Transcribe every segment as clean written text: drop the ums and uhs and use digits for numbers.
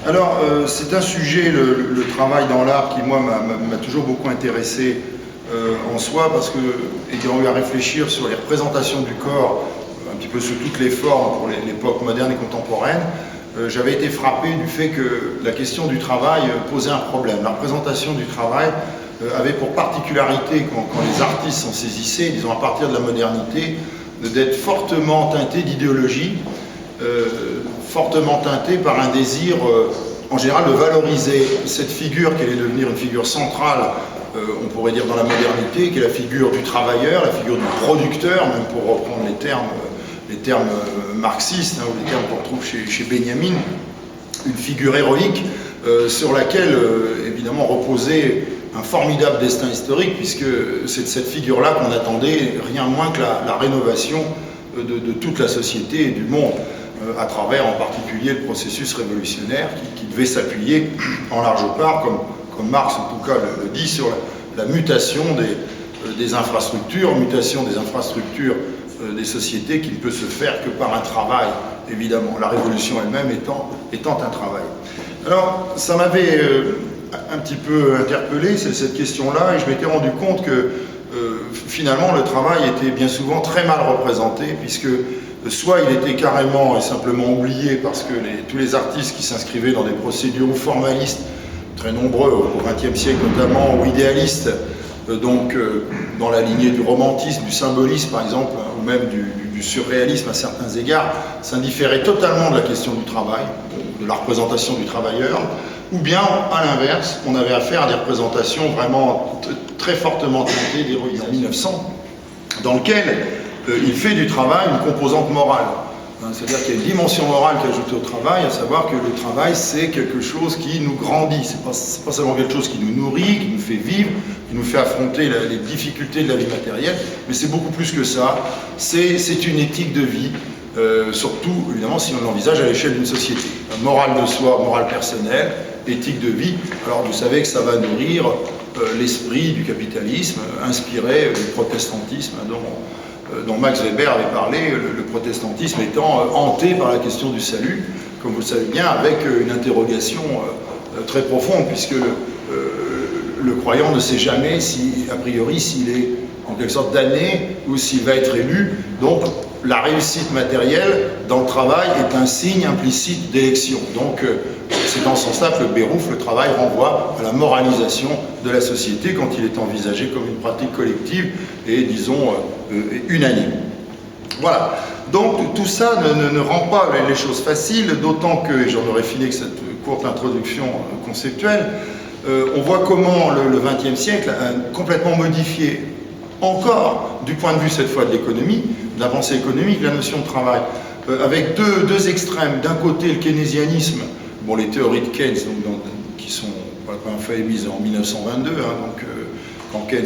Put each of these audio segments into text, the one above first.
Alors, c'est un sujet, le travail dans l'art, qui, moi, m'a toujours beaucoup intéressé en soi, parce que, ayant eu à réfléchir sur les représentations du corps, un petit peu sous toutes les formes pour l'époque moderne et contemporaine, j'avais été frappé du fait que la question du travail posait un problème. La représentation du travail avait pour particularité, quand les artistes s'en saisissaient, disons à partir de la modernité, d'être fortement teintés d'idéologie, fortement teintés par un désir, en général, de valoriser cette figure qui allait devenir une figure centrale, on pourrait dire dans la modernité, qui est la figure du travailleur, la figure du producteur, même pour reprendre les termes marxistes, hein, ou les termes qu'on retrouve chez Benjamin, une figure héroïque sur laquelle, évidemment, reposait un formidable destin historique, puisque c'est de cette figure-là qu'on attendait rien moins que la rénovation de toute la société et du monde, à travers en particulier le processus révolutionnaire qui devait s'appuyer en large part, comme Marx en tout cas le dit, sur la mutation des infrastructures, des sociétés qui ne peut se faire que par un travail, évidemment, la révolution elle-même étant un travail. Alors, ça m'avait un petit peu interpellé, cette question-là, et je m'étais rendu compte que finalement le travail était bien souvent très mal représenté, puisque soit il était carrément et simplement oublié parce que tous les artistes qui s'inscrivaient dans des procédures formalistes, très nombreux au XXe siècle notamment, ou idéalistes, donc dans la lignée du romantisme, du symbolisme par exemple, ou même du surréalisme à certains égards, s'indifféraient totalement de la question du travail, de la représentation du travailleur, ou bien, à l'inverse, on avait affaire à des représentations vraiment très fortement teintées d'héroïsme. En 1900, dans lequel il fait du travail une composante morale. C'est-à-dire qu'il y a une dimension morale qui est ajoutée au travail, à savoir que le travail, c'est quelque chose qui nous grandit. C'est pas seulement quelque chose qui nous nourrit, qui nous fait vivre, qui nous fait affronter les difficultés de la vie matérielle, mais c'est beaucoup plus que ça. C'est une éthique de vie, surtout, évidemment, si on l'envisage à l'échelle d'une société. Morale de soi, morale personnelle, éthique de vie. Alors, vous savez que ça va nourrir l'esprit du capitalisme, inspiré du protestantisme, dont Max Weber avait parlé, le protestantisme étant hanté par la question du salut, comme vous le savez bien, avec une interrogation très profonde, puisque le croyant ne sait jamais, a priori, s'il est en quelque sorte damné ou s'il va être élu. Donc la réussite matérielle dans le travail est un signe implicite d'élection. Donc c'est dans ce sens-là que le Beruf, le travail, renvoie à la moralisation de la société quand il est envisagé comme une pratique collective et, disons, unanime. Voilà. Donc tout ça ne rend pas les choses faciles, d'autant que, et j'en aurais fini avec cette courte introduction conceptuelle, on voit comment le XXe siècle a complètement modifié, encore du point de vue cette fois de l'économie, de la pensée économique, la notion de travail, avec deux extrêmes. D'un côté, le keynésianisme, bon, les théories de Keynes, qui sont, pour la première fois émises en 1922, hein, donc quand Keynes,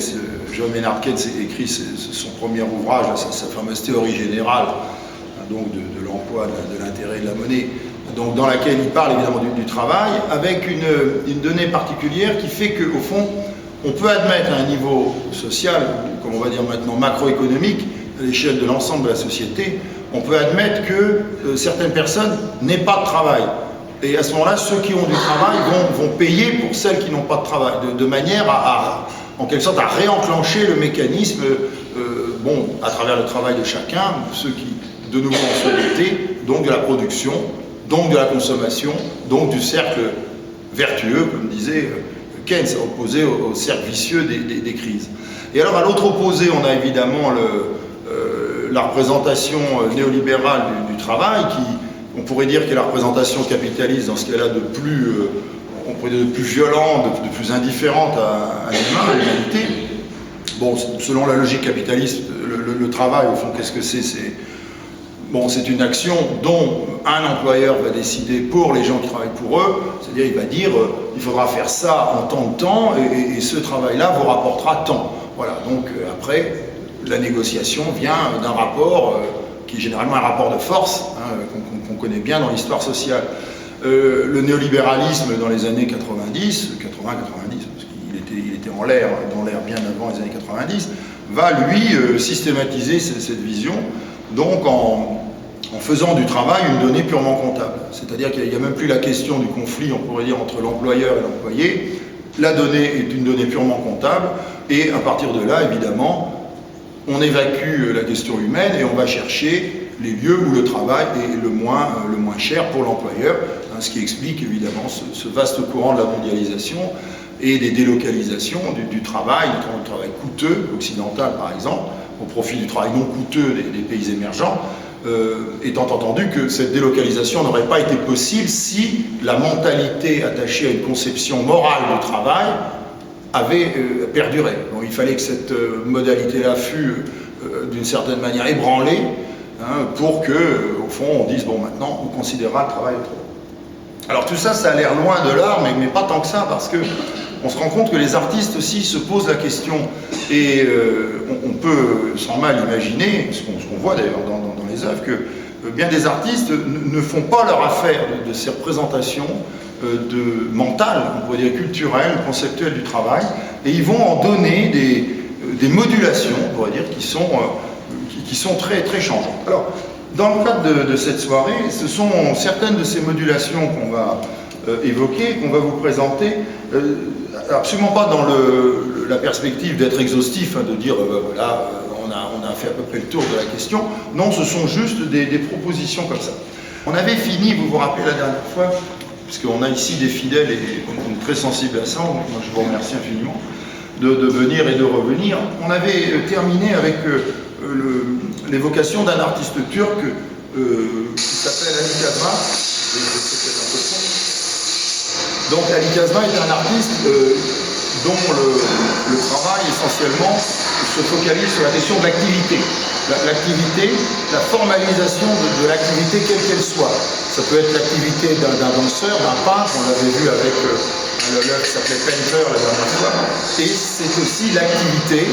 John Maynard Keynes écrit son premier ouvrage, sa fameuse théorie générale, hein, donc de l'emploi, de l'intérêt et de la monnaie, donc dans laquelle il parle évidemment du travail, avec une donnée particulière qui fait qu'au fond, on peut admettre à un niveau social, comme on va dire maintenant macroéconomique, à l'échelle de l'ensemble de la société, on peut admettre que certaines personnes n'aient pas de travail. Et à ce moment-là, ceux qui ont du travail vont payer pour celles qui n'ont pas de travail, de manière en quelque sorte, à réenclencher le mécanisme, à travers le travail de chacun, ceux qui, de nouveau, en sont dotés, donc de la production, donc de la consommation, donc du cercle vertueux, comme disait Keynes, opposé au cercle vicieux des crises. Et alors, à l'autre opposé, on a évidemment la représentation néolibérale du travail, qui, on pourrait dire, qu'est la représentation capitaliste dans ce qu'elle a de plus, on pourrait dire de plus violente, de plus indifférente à l'humain, à l'humanité. Bon, selon la logique capitaliste, le travail, au fond, qu'est-ce que c'est? C'est une action dont un employeur va décider pour les gens qui travaillent pour eux, c'est-à-dire il va dire il faudra faire ça en tant de temps et ce travail-là vous rapportera tant. Voilà, donc après, la négociation vient d'un rapport qui est généralement un rapport de force, hein, qu'on connaît bien dans l'histoire sociale. Le néolibéralisme dans les années 90, 80-90, parce qu'il était dans l'air bien avant les années 90, va lui systématiser cette vision, donc en en faisant du travail une donnée purement comptable. C'est-à-dire qu'il n'y a même plus la question du conflit, on pourrait dire, entre l'employeur et l'employé. La donnée est une donnée purement comptable, et à partir de là, évidemment, on évacue la question humaine et on va chercher les lieux où le travail est le moins cher pour l'employeur, hein, ce qui explique évidemment ce vaste courant de la mondialisation et des délocalisations du travail, notamment du travail coûteux, occidental par exemple, au profit du travail non coûteux des pays émergents, étant entendu que cette délocalisation n'aurait pas été possible si la mentalité attachée à une conception morale du travail avait perduré. Donc il fallait que cette modalité-là fût d'une certaine manière ébranlée, hein, pour que, au fond, on dise, bon, maintenant, on considérera le travail autrement. Alors tout ça, ça a l'air loin de l'art, mais pas tant que ça, parce que on se rend compte que les artistes aussi se posent la question, et on peut sans mal imaginer, ce qu'on voit d'ailleurs dans les œuvres, que bien des artistes ne font pas leur affaire de ces représentations mentales, on pourrait dire culturelles, conceptuelles du travail, et ils vont en donner des modulations, on pourrait dire, qui sont très, très changeantes. Alors, dans le cadre de cette soirée, ce sont certaines de ces modulations qu'on va évoquer, qu'on va vous présenter, absolument pas dans la perspective d'être exhaustif, hein, de dire voilà, on a fait à peu près le tour de la question. Non, ce sont juste des propositions comme ça. On avait fini, vous vous rappelez la dernière fois, puisqu'on a ici des fidèles et on est très sensibles à ça, moi je vous remercie infiniment de venir et de revenir. On avait terminé avec l'évocation d'un artiste turc qui s'appelle Ali Kazma. Donc Ali Kazma est un artiste dont le travail essentiellement se focalise sur la question de l'activité. L'activité, la formalisation de l'activité quelle qu'elle soit. Ça peut être l'activité d'un danseur, d'un peintre, on l'avait vu avec l'œuvre qui s'appelait Painter la dernière fois, et c'est aussi l'activité,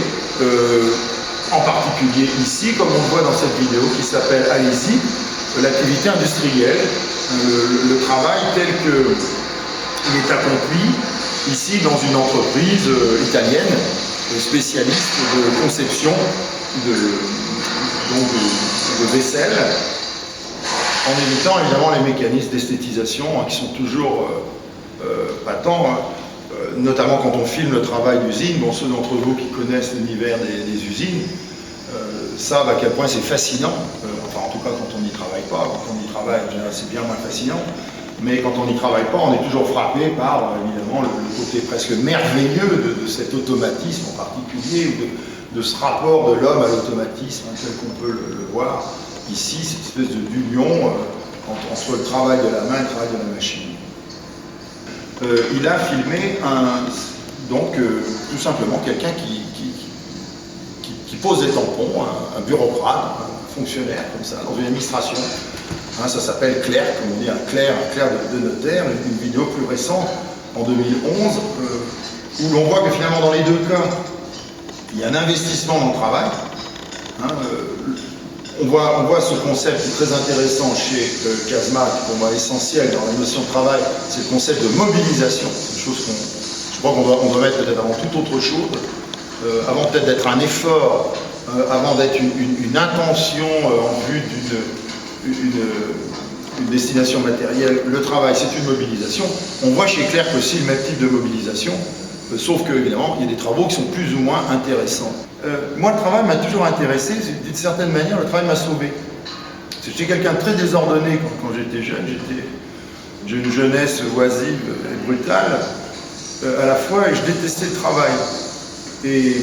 en particulier ici, comme on le voit dans cette vidéo qui s'appelle Allez-y, l'activité industrielle, le travail tel qu'il est accompli ici dans une entreprise italienne, spécialiste de conception de vaisselle, en évitant évidemment les mécanismes d'esthétisation, hein, qui sont toujours patents, hein, notamment quand on filme le travail d'usine. Bon, ceux d'entre vous qui connaissent l'univers des usines savent à quel point c'est fascinant, enfin en tout cas quand on n'y travaille pas. Quand on y travaille, en général, c'est bien moins fascinant, mais quand on n'y travaille pas, on est toujours frappé par évidemment le côté presque merveilleux de cet automatisme en particulier, de ce rapport de l'homme à l'automatisme, hein, tel qu'on peut le voir ici, cette espèce d'union entre le travail de la main et le travail de la machine. Il a filmé tout simplement quelqu'un qui pose des tampons, un bureaucrate, un fonctionnaire comme ça, dans une administration. Hein, ça s'appelle clerc, comme on dit, un clerc de notaire, une vidéo plus récente, en 2011, où l'on voit que finalement dans les deux cas, il y a un investissement dans le travail. Hein, on voit ce concept très intéressant chez Kazma, qui pour moi est essentiel dans la notion de travail, c'est le concept de mobilisation. C'est une chose je crois qu'on doit mettre peut-être avant toute autre chose, avant peut-être d'être un effort, avant d'être une intention en vue d'une destination matérielle. Le travail, c'est une mobilisation. On voit chez Clerc aussi le même type de mobilisation, sauf que, évidemment, il y a des travaux qui sont plus ou moins intéressants. Moi, le travail m'a toujours intéressé, d'une certaine manière, le travail m'a sauvé. J'étais quelqu'un de très désordonné quand j'étais jeune, j'ai une jeunesse oisive et brutale, à la fois, et je détestais le travail. Et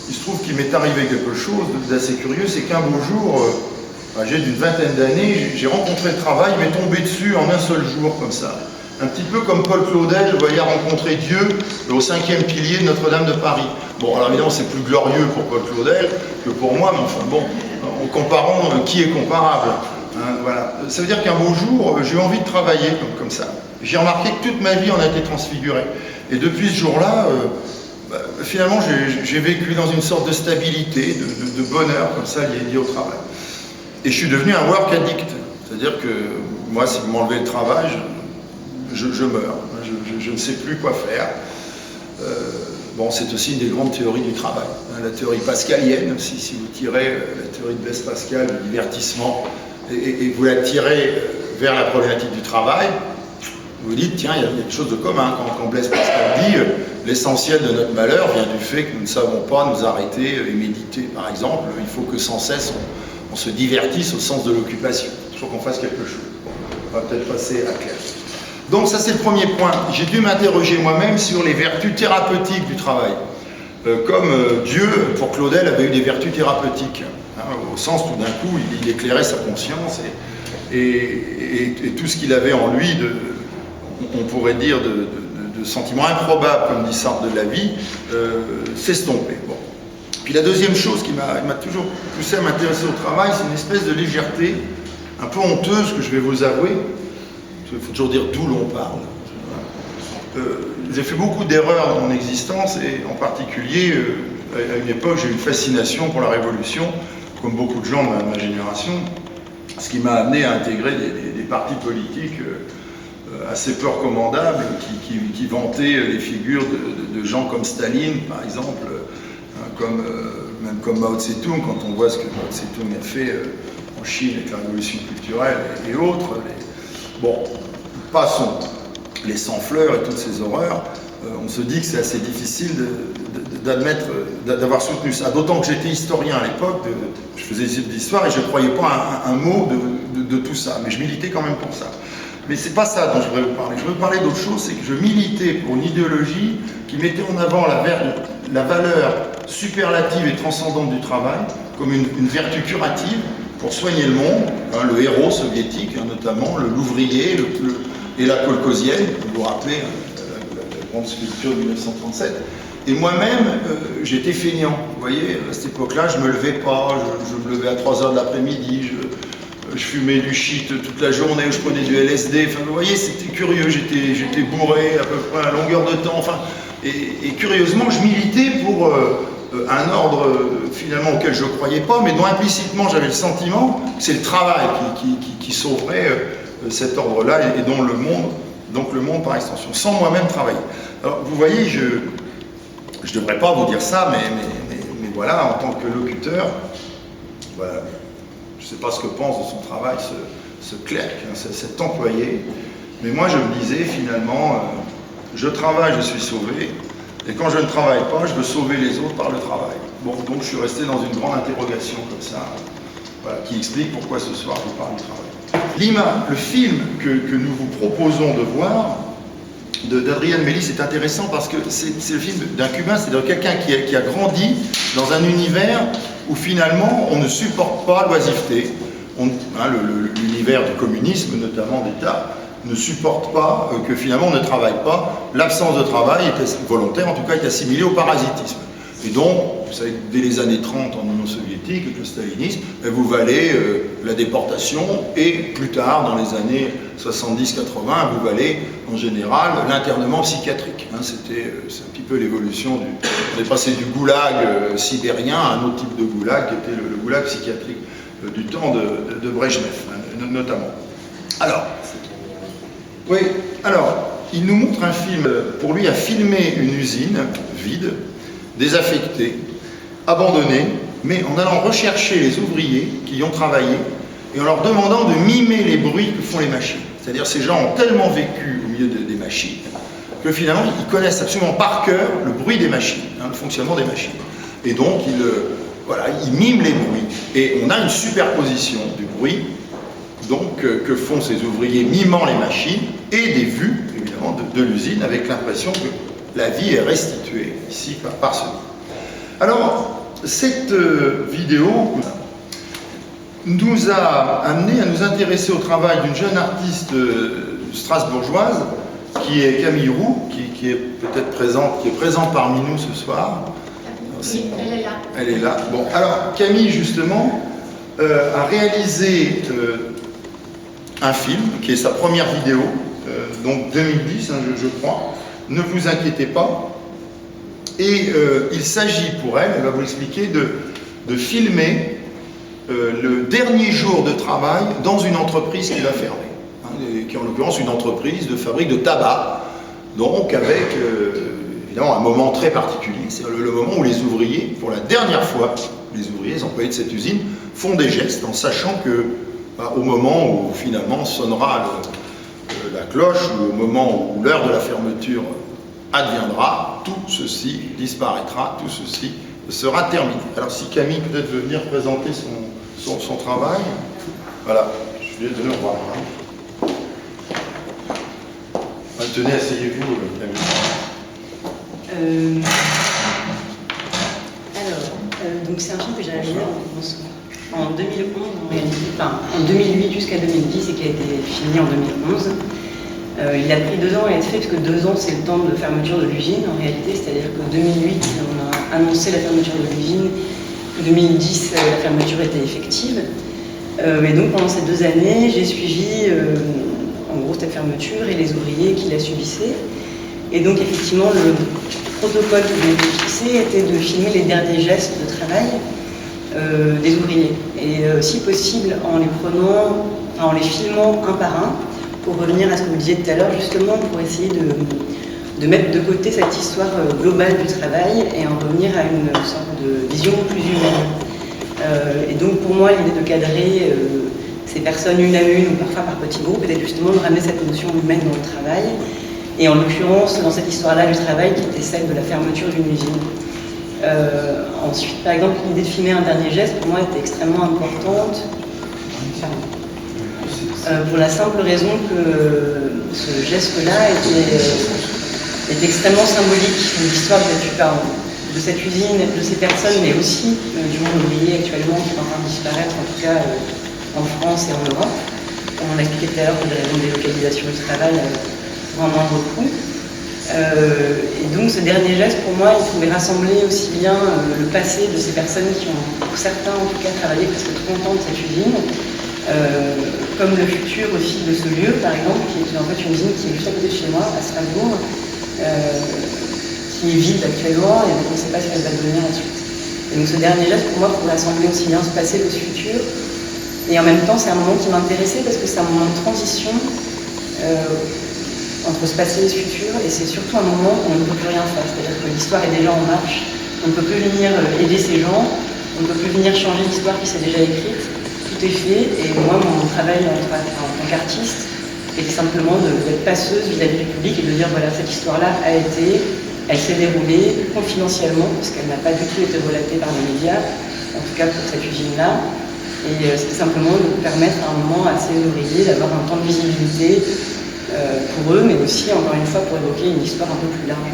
il se trouve qu'il m'est arrivé quelque chose d'assez curieux, c'est qu'un beau jour, âgé d'une vingtaine d'années, j'ai rencontré le travail, il m'est tombé dessus en un seul jour, comme ça. Un petit peu comme Paul Claudel, vous voyez, rencontrer Dieu au 5e pilier de Notre-Dame de Paris. Bon, alors évidemment, c'est plus glorieux pour Paul Claudel que pour moi, mais enfin bon, comparons qui est comparable. Hein, voilà. Ça veut dire qu'un beau jour, j'ai eu envie de travailler comme ça. J'ai remarqué que toute ma vie en a été transfigurée. Et depuis ce jour-là, finalement, j'ai vécu dans une sorte de stabilité, de bonheur, comme ça, lié au travail. Et je suis devenu un work addict. C'est-à-dire que moi, si vous m'enlevez le travail, je meurs. Je ne sais plus quoi faire. Bon, c'est aussi une des grandes théories du travail. Hein, la théorie pascalienne, si vous tirez la théorie de Blaise Pascal, le divertissement et vous la tirez vers la problématique du travail, vous dites, tiens, il y a quelque chose de commun. Quand Blaise Pascal dit l'essentiel de notre malheur vient du fait que nous ne savons pas nous arrêter et méditer, par exemple, il faut que sans cesse on se divertisse au sens de l'occupation. Il faut qu'on fasse quelque chose. Bon, on va peut-être passer à clair. Donc ça c'est le premier point. J'ai dû m'interroger moi-même sur les vertus thérapeutiques du travail. Comme Dieu, pour Claudel, avait eu des vertus thérapeutiques, hein, au sens tout d'un coup, il éclairait sa conscience et tout ce qu'il avait en lui on pourrait dire de sentiments improbables, comme dit Sartre, de la vie, s'estomper. Bon. Puis la deuxième chose qui m'a toujours poussé à m'intéresser au travail, c'est une espèce de légèreté, un peu honteuse, que je vais vous avouer. Il faut toujours dire d'où l'on parle. J'ai fait beaucoup d'erreurs dans mon existence, et en particulier, à une époque, j'ai eu une fascination pour la Révolution, comme beaucoup de gens de ma génération, ce qui m'a amené à intégrer des partis politiques assez peu recommandables, qui vantaient les figures de gens comme Staline, par exemple, même comme Mao Tse-tung, quand on voit ce que Mao Tse-tung a fait en Chine avec la révolution culturelle et autres. Bon, passons. Les sans-fleurs et toutes ces horreurs, on se dit que c'est assez difficile d'admettre, d'avoir soutenu ça. D'autant que j'étais historien à l'époque, je faisais des études d'histoire et je ne croyais pas un mot de tout ça, mais je militais quand même pour ça. Mais c'est pas ça dont je voudrais vous parler. Je veux vous parler d'autre chose, c'est que je militais pour une idéologie qui mettait en avant la valeur superlative et transcendante du travail comme une vertu curative pour soigner le monde, hein, le héros soviétique notamment, l'ouvrier et la kolkhozienne, vous vous rappelez, la grande sculpture de 1937. Et moi-même, j'étais feignant. Vous voyez, à cette époque-là, je ne me levais pas, je me levais à 3 h de l'après-midi, je fumais du shit toute la journée, je prenais du LSD, enfin vous voyez, c'était curieux, j'étais bourré à peu près à longueur de temps, enfin, et curieusement, je militais pour un ordre finalement auquel je ne croyais pas, mais dont implicitement j'avais le sentiment que c'est le travail qui sauverait cet ordre-là et dont le monde par extension, sans moi-même travailler. Alors vous voyez, je ne devrais pas vous dire ça, mais voilà, en tant que locuteur, voilà. Je ne sais pas ce que pense de son travail ce clerc, hein, cet employé, mais moi je me disais finalement, je travaille, je suis sauvé, et quand je ne travaille pas, je veux sauver les autres par le travail. Bon, donc je suis resté dans une grande interrogation comme ça, voilà, qui explique pourquoi ce soir je parle du travail. Le film que nous vous proposons de voir, d'Adrian Mélis, est intéressant parce que c'est le film d'un Cubain, c'est-à-dire quelqu'un qui a grandi dans un univers où finalement on ne supporte pas l'oisiveté. L'univers du communisme, notamment d'État, ne supporte pas que finalement on ne travaille pas. L'absence de travail, volontaire en tout cas, est assimilée au parasitisme. Et donc, vous savez, dès les années 30 en Union soviétique, avec le stalinisme, vous valez la déportation, et plus tard, dans les années 70-80, vous valez en général l'internement psychiatrique. Hein, c'est un petit peu l'évolution on est passé du goulag sibérien à un autre type de goulag, qui était le goulag psychiatrique du temps de Brejnev, hein, notamment. Alors, oui, alors, il nous montre un film, pour lui, a filmé une usine vide, désaffectés, abandonnés, mais en allant rechercher les ouvriers qui y ont travaillé et en leur demandant de mimer les bruits que font les machines. C'est-à-dire ces gens ont tellement vécu au milieu des machines que finalement ils connaissent absolument par cœur le bruit des machines, hein, le fonctionnement des machines. Et donc ils miment les bruits. Et on a une superposition du bruit donc, que font ces ouvriers mimant les machines et des vues évidemment de l'usine avec l'impression que la vie est restituée ici par ce livre. Alors, cette vidéo nous a amené à nous intéresser au travail d'une jeune artiste strasbourgeoise qui est Camille Roux, qui est peut-être présente parmi nous ce soir. Oui, elle est là. Elle est là. Bon, alors Camille justement a réalisé un film qui est sa première vidéo, donc 2010, hein, je crois. Ne vous inquiétez pas. Et il s'agit pour elle va vous expliquer, de filmer le dernier jour de travail dans une entreprise qui va fermer. Hein, qui est en l'occurrence une entreprise de fabrique de tabac, donc avec évidemment un moment très particulier. C'est le moment où les ouvriers, pour la dernière fois, les ouvriers, les employés de cette usine, font des gestes en sachant que au moment où finalement sonnera la cloche, ou au moment où l'heure de la fermeture adviendra, tout ceci disparaîtra, tout ceci sera terminé. Alors si Camille peut-être veut venir présenter son travail, voilà, je vais donner au revoir. Tenez, asseyez-vous, Camille. Donc c'est un film que j'ai réalisé en 2011 en réalité, enfin en 2008 jusqu'à 2010 et qui a été fini en 2011. Il a pris 2 ans à être fait, parce que 2 ans c'est le temps de fermeture de l'usine en réalité, c'est-à-dire qu'en 2008 on a annoncé la fermeture de l'usine, en 2010 la fermeture était effective. Et donc pendant ces 2 années j'ai suivi en gros cette fermeture et les ouvriers qui la subissaient. Et donc effectivement le protocole qui avait été fixé était de filmer les derniers gestes de travail des ouvriers. Et si possible en les prenant, en les filmant un par un, pour revenir à ce que vous disiez tout à l'heure, justement pour essayer de mettre de côté cette histoire globale du travail et en revenir à une sorte de vision plus humaine. Et donc pour moi l'idée de cadrer ces personnes une à une ou parfois par petits groupes était justement de ramener cette notion humaine dans le travail. Et en l'occurrence, dans cette histoire-là du travail, qui était celle de la fermeture d'une usine. Ensuite, par exemple, l'idée de filmer un dernier geste, pour moi, était extrêmement importante. Pour la simple raison que ce geste-là est extrêmement symbolique de l'histoire de cette usine, de ces personnes, mais aussi du monde ouvrier actuellement qui est en train de disparaître, en tout cas en France et en Europe. Comme on a expliqué tout à l'heure, pour des raisons de délocalisation du travail, vraiment beaucoup. Et donc ce dernier geste, pour moi, il pouvait rassembler aussi bien le passé de ces personnes qui ont, pour certains en tout cas, travaillé presque 30 ans de cette usine, comme le futur aussi de ce lieu, par exemple, qui est en fait une usine qui est juste à côté de chez moi, à Strasbourg, qui est vide actuellement, et donc on ne sait pas ce qu'elle va devenir ensuite. Et donc ce dernier geste, pour moi, pouvait rassembler aussi bien ce passé que ce futur. Et en même temps, c'est un moment qui m'intéressait parce que c'est un moment de transition entre ce passé et ce futur, et c'est surtout un moment où on ne peut plus rien faire, c'est-à-dire que l'histoire est déjà en marche, on ne peut plus venir aider ces gens, on ne peut plus venir changer l'histoire qui s'est déjà écrite, tout est fait, et moi mon travail en tant qu'artiste était simplement d'être passeuse vis-à-vis du public et de dire voilà, cette histoire-là a été, elle s'est déroulée confidentiellement, parce qu'elle n'a pas du tout été relatée par les médias, en tout cas pour cette usine-là, et c'était simplement de permettre à un moment à ces ouvriers d'avoir un temps de visibilité pour eux, mais aussi, encore une fois, pour évoquer une histoire un peu plus large,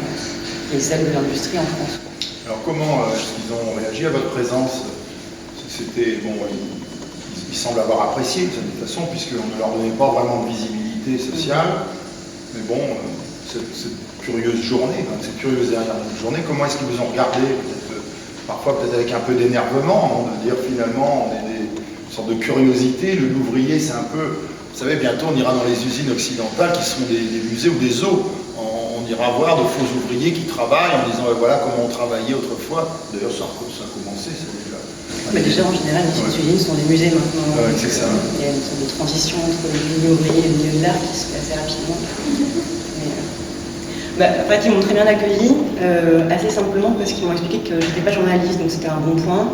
qui est celle de l'industrie en France. Alors comment est-ce qu'ils ont réagi à votre présence? C'était, bon, ils semblent avoir apprécié de toute façon, puisqu'on ne leur donnait pas vraiment de visibilité sociale, mais bon, cette curieuse journée, cette curieuse dernière journée, comment est-ce qu'ils vous ont regardé? Parfois peut-être avec un peu d'énervement, de dire finalement, on est une sorte de curiosité, l'ouvrier c'est un peu... Vous savez, bientôt on ira dans les usines occidentales qui sont des musées ou des zoos. On ira voir de faux ouvriers qui travaillent en disant voilà comment on travaillait autrefois. D'ailleurs ça a commencé, c'est déjà. Mais déjà en général, les petites usines sont des musées maintenant. Ouais, c'est ça. Il y a une sorte de transition entre le milieu ouvrier et le milieu de l'art qui se fait assez rapidement. En fait, ils m'ont très bien accueilli, assez simplement parce qu'ils m'ont expliqué que je n'étais pas journaliste, donc c'était un bon point.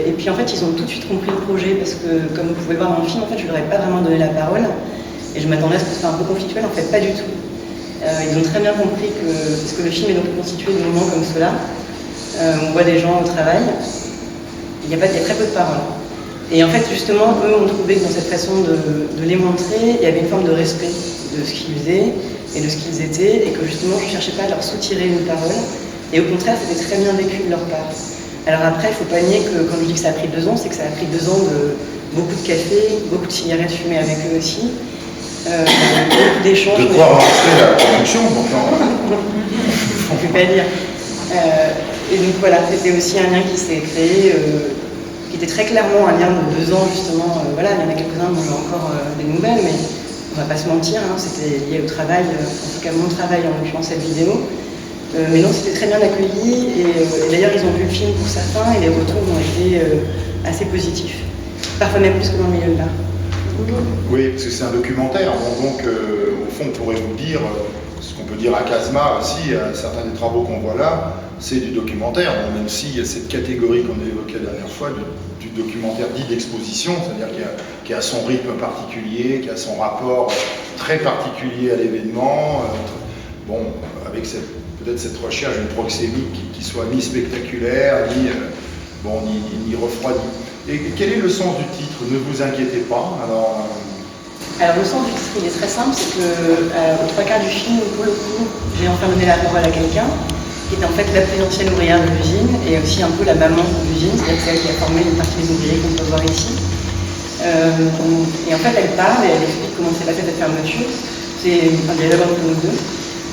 Et puis en fait ils ont tout de suite compris le projet parce que comme vous pouvez voir dans le film, en fait je leur ai pas vraiment donné la parole et je m'attendais à ce que ce soit un peu conflictuel, en fait pas du tout. Ils ont très bien compris que, parce que le film est donc constitué de moments comme cela, on voit des gens au travail, il y a très peu de paroles. Et en fait justement eux ont trouvé que dans cette façon de les montrer, il y avait une forme de respect de ce qu'ils faisaient et de ce qu'ils étaient, et que justement je ne cherchais pas à leur soutirer une parole, et au contraire c'était très bien vécu de leur part. Alors après, il ne faut pas nier que, quand je dis que ça a pris 2 ans, c'est que ça a pris 2 ans de beaucoup de café, beaucoup de cigarettes fumées avec eux aussi, beaucoup d'échanges. De quoi avancer la production, pourtant. On ne peut pas dire. Et donc voilà, c'était aussi un lien qui s'est créé, qui était très clairement un lien de 2 ans justement. Voilà, il y en a quelques-uns dont j'ai encore des nouvelles, mais on ne va pas se mentir, hein, c'était lié au travail, en tout cas mon travail en l'occurrence cette vidéo. Mais non, c'était très bien accueilli et d'ailleurs ils ont vu le film pour certains et les retours ont été assez positifs. Parfois même plus que dans le milieu de l'art. beaucoup. Oui, parce que c'est un documentaire. Bon, donc, au fond, on pourrait vous dire, ce qu'on peut dire à Casma aussi, certains des travaux qu'on voit là, c'est du documentaire. Bon, même s'il y a cette catégorie qu'on a évoquée la dernière fois, du documentaire dit d'exposition, c'est-à-dire qui a son rythme particulier, qui a son rapport très particulier à l'événement. Bon, avec peut-être cette recherche d'une proxémique qui soit ni spectaculaire, ni refroidie. Et quel est le sens du titre? Ne vous inquiétez pas. Alors le sens du titre, il est très simple, c'est que aux 3/4 du film, pour le coup, j'ai enfin donné la parole à quelqu'un qui était en fait la plus ancienne ouvrière de l'usine et aussi un peu la maman de l'usine, c'est-à-dire celle qui a formé une partie des ouvriers qu'on peut voir ici. Et en fait, elle parle et elle explique comment s'est passée cette fermeture. C'est un dialogue entre nous deux.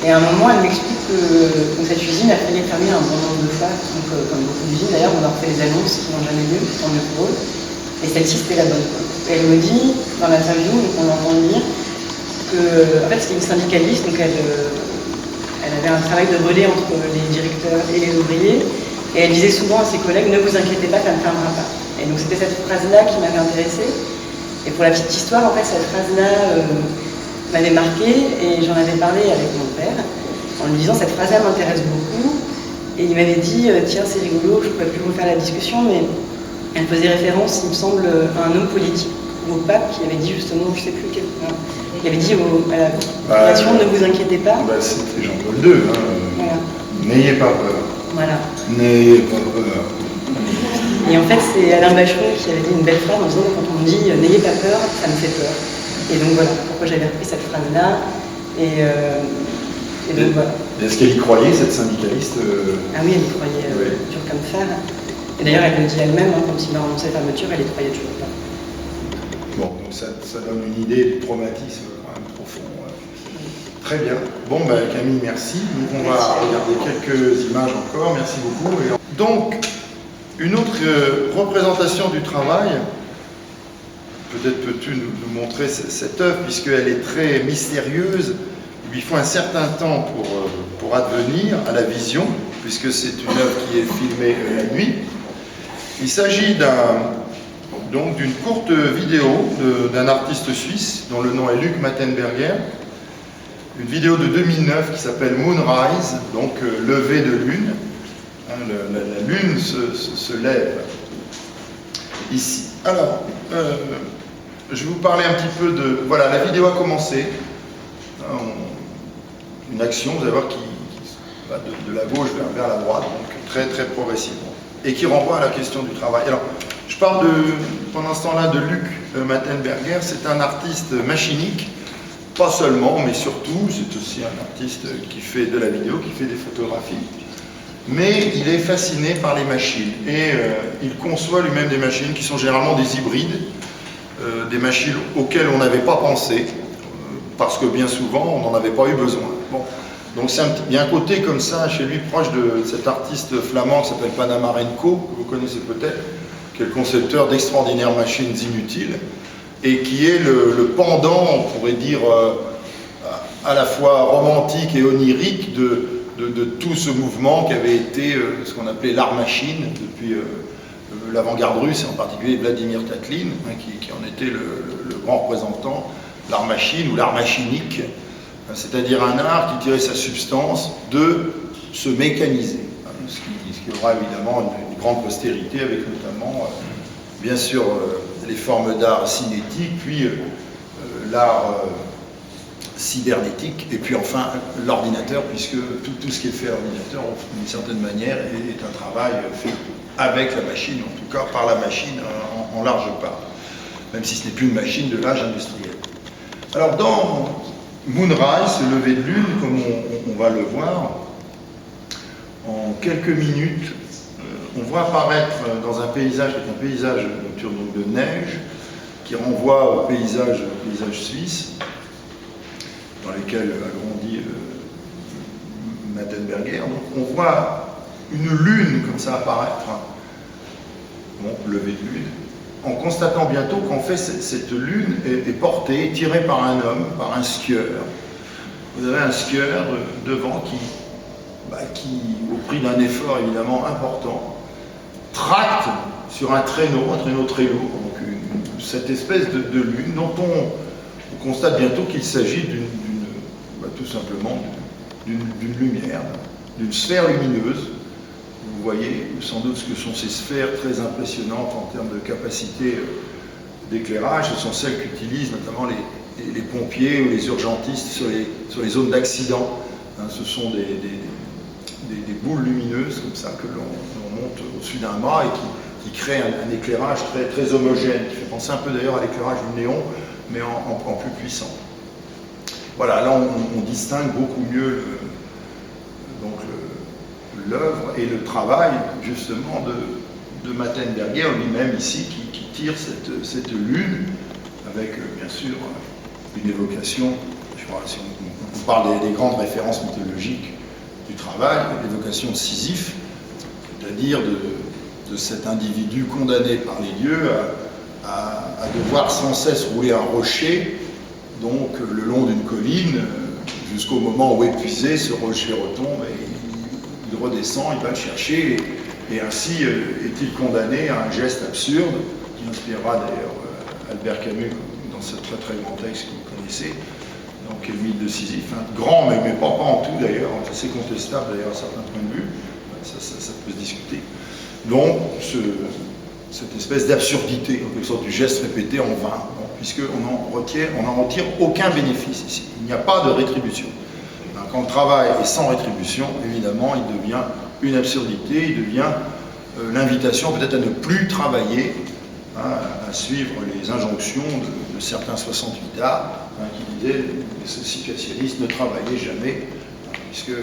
Et à un moment, elle m'explique que cette usine a failli être fermée un bon nombre de fois, donc, comme beaucoup d'usines d'ailleurs, on leur fait des annonces qui n'ont jamais lieu, tant mieux pour eux. Et celle-ci, c'était la bonne. Et elle me dit, dans l'interview, on l'entend dire, que en fait, c'était une syndicaliste, donc elle avait un travail de relais entre les directeurs et les ouvriers, et elle disait souvent à ses collègues, ne vous inquiétez pas, ça ne fermera pas. Et donc c'était cette phrase-là qui m'avait intéressée. Et pour la petite histoire, en fait, cette phrase-là m'avait marquée, et j'en avais parlé avec mon père, en lui disant, cette phrase-là m'intéresse beaucoup. Et il m'avait dit, tiens, c'est rigolo, je ne pourrais plus refaire la discussion, mais elle faisait référence, il me semble, à un homme politique, au pape, qui avait dit justement, je ne sais plus quel... Il avait dit à la population, ne vous inquiétez pas. C'était Jean-Paul II. Voilà. N'ayez pas peur. Voilà. N'ayez pas peur. Et en fait, c'est Alain Bachon qui avait dit une belle phrase en disant, quand on me dit n'ayez pas peur, ça me fait peur. Et donc voilà pourquoi j'avais repris cette phrase-là. Et donc voilà. Est-ce qu'elle y croyait, cette syndicaliste Ah oui, elle y croyait dur comme fer. Et d'ailleurs, elle le dit elle-même, quand il m'a annoncé la fermeture, elle y croyait toujours pas. Bon, donc ça donne une idée du traumatisme quand même profond. Très bien. Bon, Camille, merci. Donc on va regarder quelques images encore. Merci beaucoup. Donc, une autre représentation du travail. Peut-être peux-tu nous montrer cette œuvre, puisqu'elle est très mystérieuse. Il lui faut un certain temps pour advenir à la vision, puisque c'est une œuvre qui est filmée la nuit. Il s'agit d'une courte vidéo d'un artiste suisse dont le nom est Luc Mattenberger. Une vidéo de 2009 qui s'appelle Moonrise, donc lever de lune. La lune se lève ici. Alors, je vais vous parler un petit peu de... Voilà, la vidéo a commencé. Une action, vous allez voir, qui va de la gauche vers la droite, donc très très progressivement. Et qui renvoie à la question du travail. Alors, je parle pendant ce temps-là de Luc Mattenberger. C'est un artiste machinique, pas seulement, mais surtout, c'est aussi un artiste qui fait de la vidéo, qui fait des photographies. Mais il est fasciné par les machines. Et il conçoit lui-même des machines qui sont généralement des hybrides, des machines auxquelles on n'avait pas pensé, parce que bien souvent, on n'en avait pas eu besoin. Bon. Donc il y a un côté comme ça chez lui, proche de cet artiste flamand qui s'appelle Panamarenko, que vous connaissez peut-être, qui est le concepteur d'extraordinaires machines inutiles, et qui est le pendant, on pourrait dire, à la fois romantique et onirique de tout ce mouvement qui avait été ce qu'on appelait l'art machine, depuis l'avant-garde russe, et en particulier Vladimir Tatlin, qui en était le grand représentant, l'art machine ou l'art machinique, c'est-à-dire un art qui tirait sa substance de se mécaniser, ce qui aura évidemment une grande postérité, avec notamment, bien sûr, les formes d'art cinétique, puis l'art cybernétique, et puis enfin l'ordinateur, puisque tout ce qui est fait à l'ordinateur, d'une certaine manière, est un travail fait avec la machine, en tout cas par la machine en large part, même si ce n'est plus une machine de l'âge industriel. Alors dans Moonrise, ce lever de lune, comme on va le voir, en quelques minutes, on voit apparaître dans un paysage qui est un paysage nocturne de neige, qui renvoie au paysage suisse, dans lequel a grandi Mattenberger. Donc on voit une lune comme ça apparaître, lever de lune, en constatant bientôt qu'en fait cette lune est portée, tirée par un homme, par un skieur. Vous avez un skieur devant qui, au prix d'un effort évidemment important, tracte sur un traîneau très lourd, donc une cette espèce de lune dont on constate bientôt qu'il s'agit tout simplement d'une lumière, d'une sphère lumineuse. Vous voyez sans doute ce que sont ces sphères très impressionnantes en termes de capacité d'éclairage. Ce sont celles qu'utilisent notamment les pompiers ou les urgentistes sur les zones d'accident. Ce sont des boules lumineuses comme ça que l'on monte au-dessus d'un mât et qui créent un éclairage très, très homogène, qui fait penser un peu d'ailleurs à l'éclairage du néon, mais en plus puissant. Voilà, là on distingue beaucoup mieux l'œuvre et le travail justement de Mattenberger lui-même ici qui tire cette lune avec bien sûr une évocation, je crois, si on parle des grandes références mythologiques du travail, l'évocation de Sisyphe, c'est-à-dire de cet individu condamné par les dieux à devoir sans cesse rouler un rocher, donc le long d'une colline, jusqu'au moment où épuisé, ce rocher retombe et il redescend, il va le chercher, et ainsi est-il condamné à un geste absurde, qui inspirera d'ailleurs Albert Camus dans ce très très grand texte que vous connaissez, donc le mythe de Sisyphe, grand mais pas en tout d'ailleurs, c'est contestable d'ailleurs à certains points de vue, ça peut se discuter. Donc cette espèce d'absurdité, en quelque sorte du geste répété en vain, puisqu'on n'en retire aucun bénéfice ici, il n'y a pas de rétribution. Quand le travail est sans rétribution, évidemment, il devient une absurdité, il devient l'invitation peut-être à ne plus travailler, à suivre les injonctions de certains 68 arts qui disaient, ceux spécialistes, ne travaillez jamais, puisque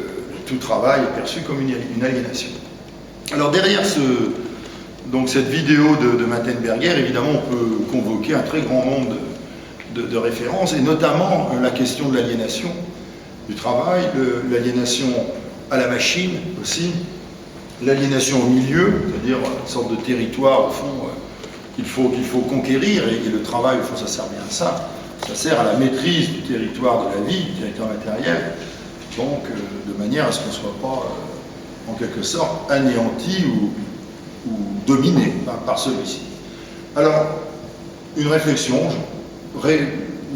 tout travail est perçu comme une aliénation. Alors derrière cette vidéo de Mattenberger, évidemment, on peut convoquer un très grand nombre de références, et notamment la question de l'aliénation du travail, l'aliénation à la machine aussi, l'aliénation au milieu, c'est-à-dire une sorte de territoire au fond qu'il faut conquérir, et le travail, au fond, ça sert bien à ça. Ça sert à la maîtrise du territoire de la vie, du territoire matériel, donc de manière à ce qu'on ne soit pas, en quelque sorte, anéanti ou dominé par celui-ci. Alors, une réflexion,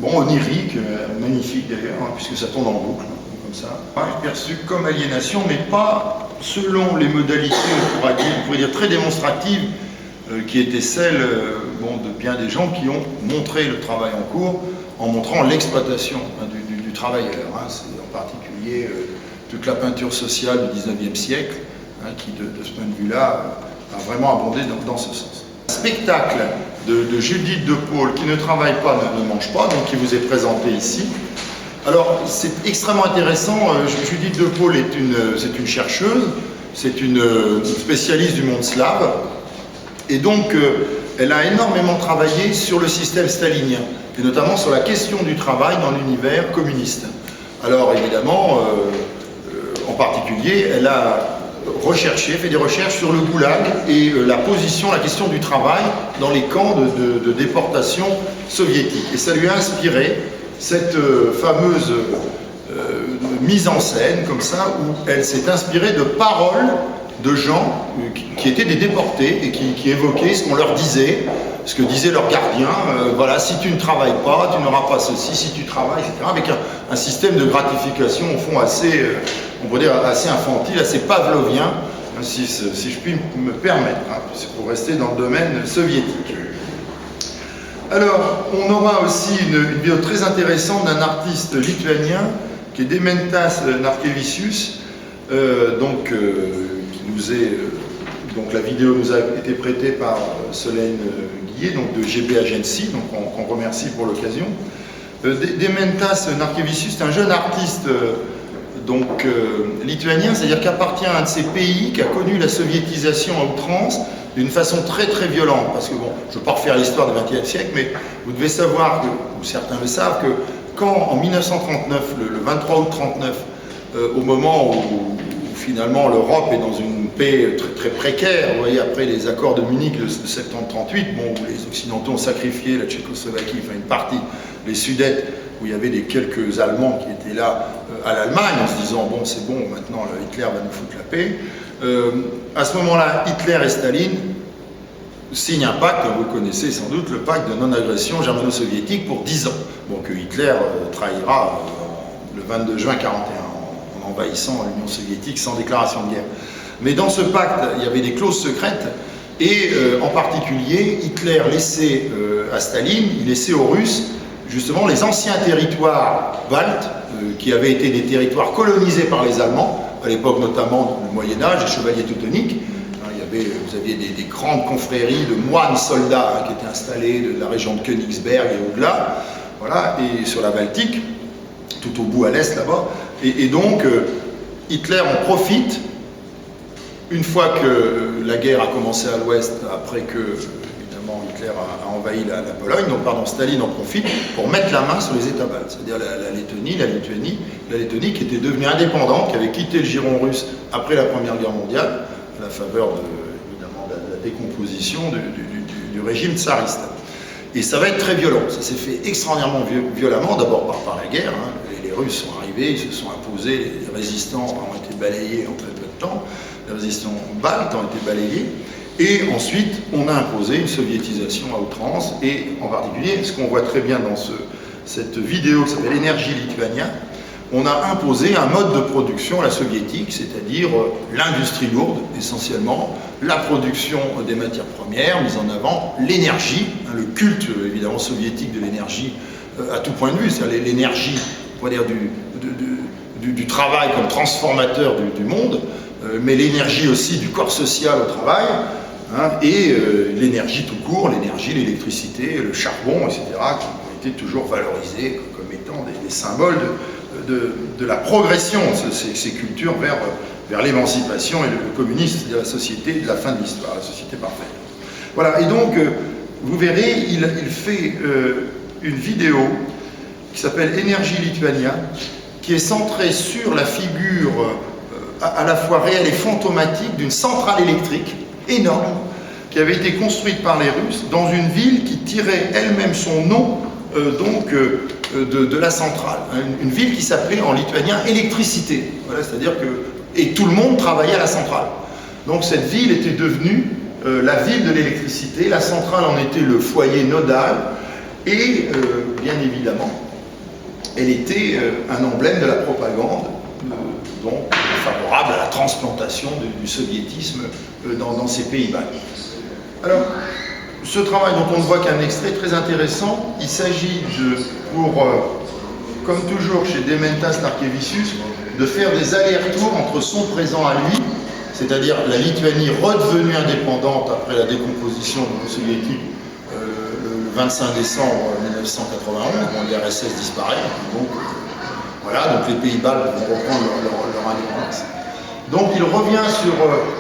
onirique, magnifique d'ailleurs, puisque ça tourne en boucle, comme ça, perçu comme aliénation, mais pas selon les modalités, on pourrait dire très démonstratives, qui étaient celles de bien des gens qui ont montré le travail en cours, en montrant l'exploitation du travailleur. C'est en particulier toute la peinture sociale du XIXe siècle, qui de ce point de vue-là a vraiment abondé dans ce sens. Spectacle de Judith de Paul, qui ne travaille pas, ne mange pas, donc qui vous est présenté ici. Alors, c'est extrêmement intéressant. Judith de Paul c'est une chercheuse, c'est une spécialiste du monde slave, et donc elle a énormément travaillé sur le système stalinien, et notamment sur la question du travail dans l'univers communiste. Alors, évidemment, en particulier, elle a fait des recherches sur le goulag et la question du travail dans les camps de déportation soviétiques. Et ça lui a inspiré cette fameuse mise en scène, comme ça, où elle s'est inspirée de paroles de gens qui étaient des déportés et qui évoquaient ce qu'on leur disait, ce que disaient leurs gardiens, voilà, si tu ne travailles pas, tu n'auras pas ceci, si tu travailles, etc., avec un système de gratification, au fond, assez, on pourrait dire, assez infantile, assez pavlovien, si je puis me permettre, c'est pour rester dans le domaine soviétique. Alors, on aura aussi une vidéo très intéressante d'un artiste lituanien, qui est Dementas Narkevičius, qui nous est... Donc la vidéo nous a été prêtée par Solène Guillet, donc de GB Agency, donc on remercie pour l'occasion. Dementas Narkevičius, c'est un jeune artiste lituanien, c'est-à-dire qui appartient à un de ces pays qui a connu la soviétisation à outrance d'une façon très très violente. Parce que je ne veux pas refaire l'histoire du XXe siècle, mais vous devez savoir, ou certains le savent, que quand en 1939, le 23 août 1939, au moment où finalement l'Europe est dans une paix très, très précaire, vous voyez, après les accords de Munich de septembre 1938, où les Occidentaux ont sacrifié la Tchécoslovaquie, enfin une partie, les Sudètes, où il y avait quelques Allemands qui étaient là à l'Allemagne, en se disant, c'est bon, maintenant Hitler va nous foutre la paix. À ce moment-là, Hitler et Staline signe un pacte, vous connaissez sans doute le pacte de non-agression germano-soviétique pour 10 ans, bon, que Hitler trahira le 22 juin 1941 en envahissant l'Union soviétique sans déclaration de guerre. Mais dans ce pacte, il y avait des clauses secrètes, et en particulier, Hitler laissait à Staline, il laissait aux Russes justement les anciens territoires baltes, qui avaient été des territoires colonisés par les Allemands, à l'époque notamment du Moyen-Âge, les chevaliers teutoniques. Vous aviez des grandes confréries de moines soldats qui étaient installés de la région de Königsberg et au-delà, voilà, et sur la Baltique, tout au bout à l'est là-bas. Et donc, Hitler en profite, une fois que la guerre a commencé à l'ouest, après que, évidemment, Hitler a envahi la Pologne, donc, pardon, Staline en profite pour mettre la main sur les États baltes, c'est-à-dire la Lettonie, la Lettonie qui était devenue indépendante, qui avait quitté le giron russe après la Première Guerre mondiale, à la faveur évidemment de la décomposition du régime tsariste. Et ça va être très violent. Ça s'est fait extraordinairement violemment, d'abord par la guerre. Hein. Les Russes sont arrivés, ils se sont imposés, les résistants ont été balayés en très peu de temps, les résistants baltes ont été balayés, et ensuite on a imposé une soviétisation à outrance, et en particulier, ce qu'on voit très bien dans cette vidéo qui s'appelle Énergie Lituania, on a imposé un mode de production à la soviétique, c'est-à-dire l'industrie lourde, essentiellement, la production des matières premières, mise en avant, l'énergie, hein, le culte évidemment soviétique de l'énergie à tout point de vue, c'est-à-dire l'énergie, on va dire, du travail comme transformateur du monde, mais l'énergie aussi du corps social au travail, hein, et l'énergie tout court, l'énergie, l'électricité, le charbon, etc., qui ont été toujours valorisés comme étant des symboles de la progression de ces cultures vers l'émancipation et le communisme, c'est-à-dire la société de la fin de l'histoire, la société parfaite. Voilà, et donc, vous verrez, il fait une vidéo qui s'appelle Énergie Lituania, qui est centrée sur la figure à la fois réelle et fantomatique d'une centrale électrique énorme qui avait été construite par les Russes dans une ville qui tirait elle-même son nom de la centrale. Une ville qui s'appelait en lituanien Électricité. Voilà, c'est-à-dire que... Et tout le monde travaillait à la centrale. Donc cette ville était devenue la ville de l'électricité, la centrale en était le foyer nodal, et bien évidemment, elle était un emblème de la propagande, donc favorable à la transplantation du soviétisme dans ces pays baltes. Alors, ce travail dont on ne voit qu'un extrait très intéressant, il s'agit comme toujours chez Dementas Narkevicius, de faire des allers-retours entre son présent à lui, c'est-à-dire la Lituanie redevenue indépendante après la décomposition de l'Union soviétique le 25 décembre 1991, quand l'URSS disparaît, donc voilà, donc les pays baltes vont reprendre leur indépendance. Donc il revient sur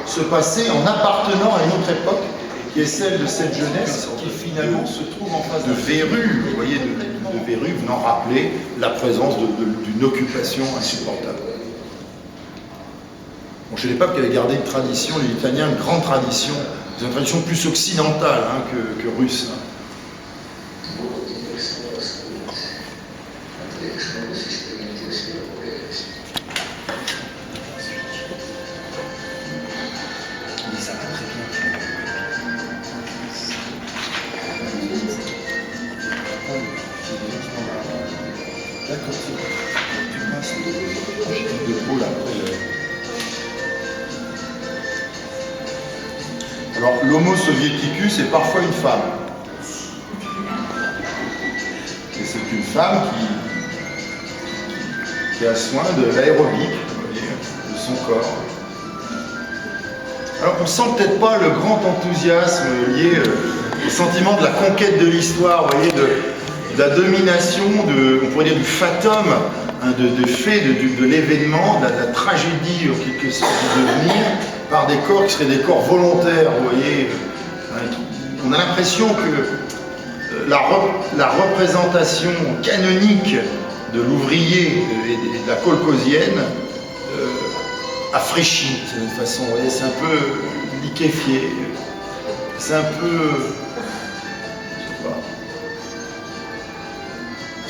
ce passé en appartenant à une autre époque, qui est celle de cette jeunesse qui finalement se trouve en face de verrues, vous voyez, de verrues venant rappeler la présence d'une occupation insupportable. Bon, chez les peuples qui avaient gardé une tradition, les Lituaniens, une grande tradition, une tradition plus occidentale hein, que russe. Hein. Alors, l'homo soviéticus est parfois une femme. Et c'est une femme qui a soin de l'aérobic, de son corps. Alors, on ne sent peut-être pas le grand enthousiasme lié au sentiment de la conquête de l'histoire, vous voyez, de la domination, on pourrait dire du fatum, hein, de fait de l'événement, de la tragédie en quelque sorte de devenir, par des corps qui seraient des corps volontaires, vous voyez. On a l'impression que la représentation canonique de l'ouvrier et de la kolkhosienne a fraîchi, d'une façon, vous voyez, c'est un peu liquéfié, c'est un peu... je sais pas.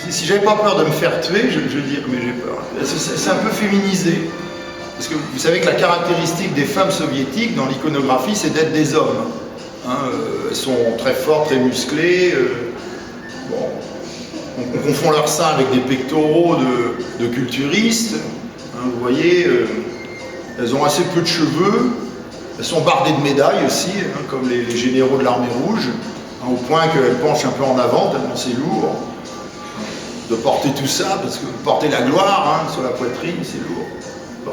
Si j'avais pas peur de me faire tuer, je dirais, mais j'ai peur. C'est un peu féminisé. Parce que vous savez que la caractéristique des femmes soviétiques dans l'iconographie, c'est d'être des hommes. Elles sont très fortes, très musclées. Bon, on confond leurs seins avec des pectoraux de culturistes. Vous voyez, elles ont assez peu de cheveux. Elles sont bardées de médailles aussi, comme les généraux de l'armée rouge, au point qu'elles penchent un peu en avant, tellement c'est lourd de porter tout ça, parce que porter la gloire sur la poitrine, c'est lourd. Bon.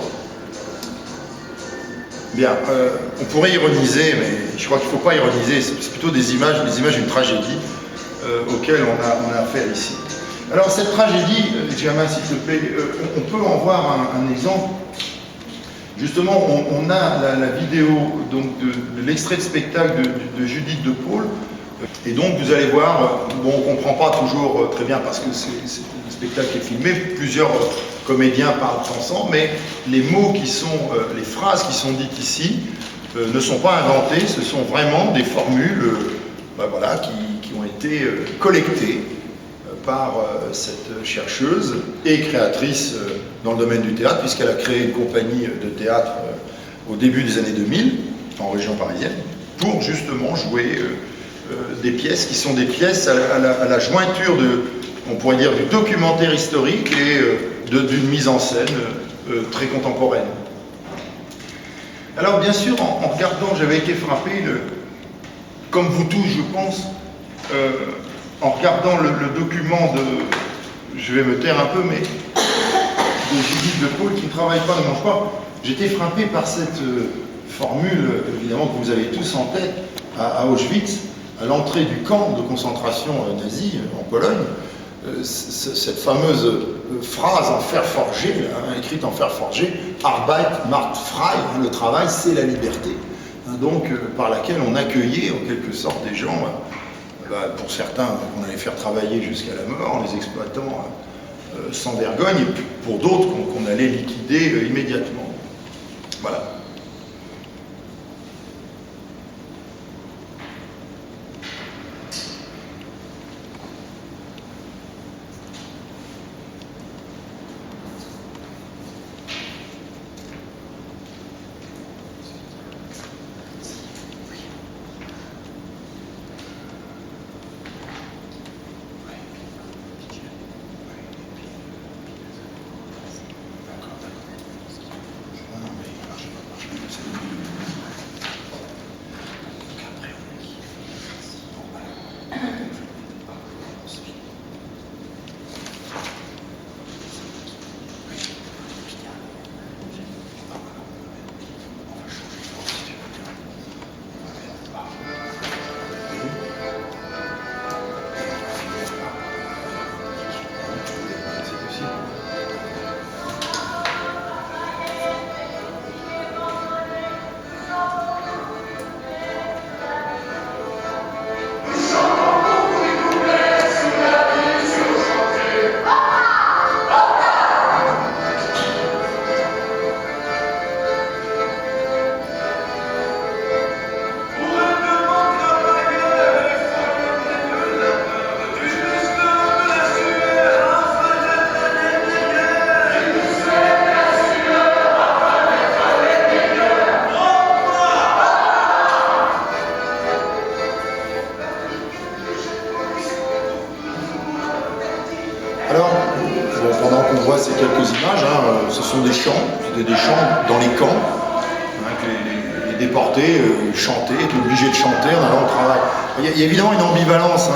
Bien, on pourrait ironiser, mais je crois qu'il ne faut pas ironiser, c'est plutôt des images d'une tragédie auxquelles on a affaire ici. Alors cette tragédie, Djamma, s'il te plaît, on peut en voir un exemple. Justement, on a la vidéo donc, de l'extrait de spectacle de Judith de Paul. Et donc vous allez voir, bon, on ne comprend pas toujours très bien parce que c'est un spectacle qui est filmé, plusieurs comédiens parlent ensemble, mais les mots qui sont, les phrases qui sont dites ici ne sont pas inventées, ce sont vraiment des formules voilà, qui ont été collectées par cette chercheuse et créatrice dans le domaine du théâtre, puisqu'elle a créé une compagnie de théâtre au début des années 2000, en région parisienne, pour justement jouer des pièces qui sont des pièces à la jointure on pourrait dire, du documentaire historique et d'une mise en scène très contemporaine. Alors bien sûr, en regardant, j'avais été frappé, comme vous tous je pense, en regardant le document je vais me taire un peu, mais de Judith de Paul, qui ne travaille pas, ne mange pas, j'étais frappé par cette formule, évidemment, que vous avez tous en tête, à Auschwitz, à l'entrée du camp de concentration nazi en Pologne, cette fameuse phrase en fer forgé, écrite en fer forgé, Arbeit macht frei, le travail c'est la liberté, donc par laquelle on accueillait en quelque sorte des gens, pour certains qu'on allait faire travailler jusqu'à la mort en les exploitant sans vergogne, et pour d'autres qu'on allait liquider immédiatement. Voilà. Ces quelques images, ce sont des chants, c'était des chants dans les camps, que les déportés chantaient, étaient obligés de chanter en allant au travail. Il y a évidemment une ambivalence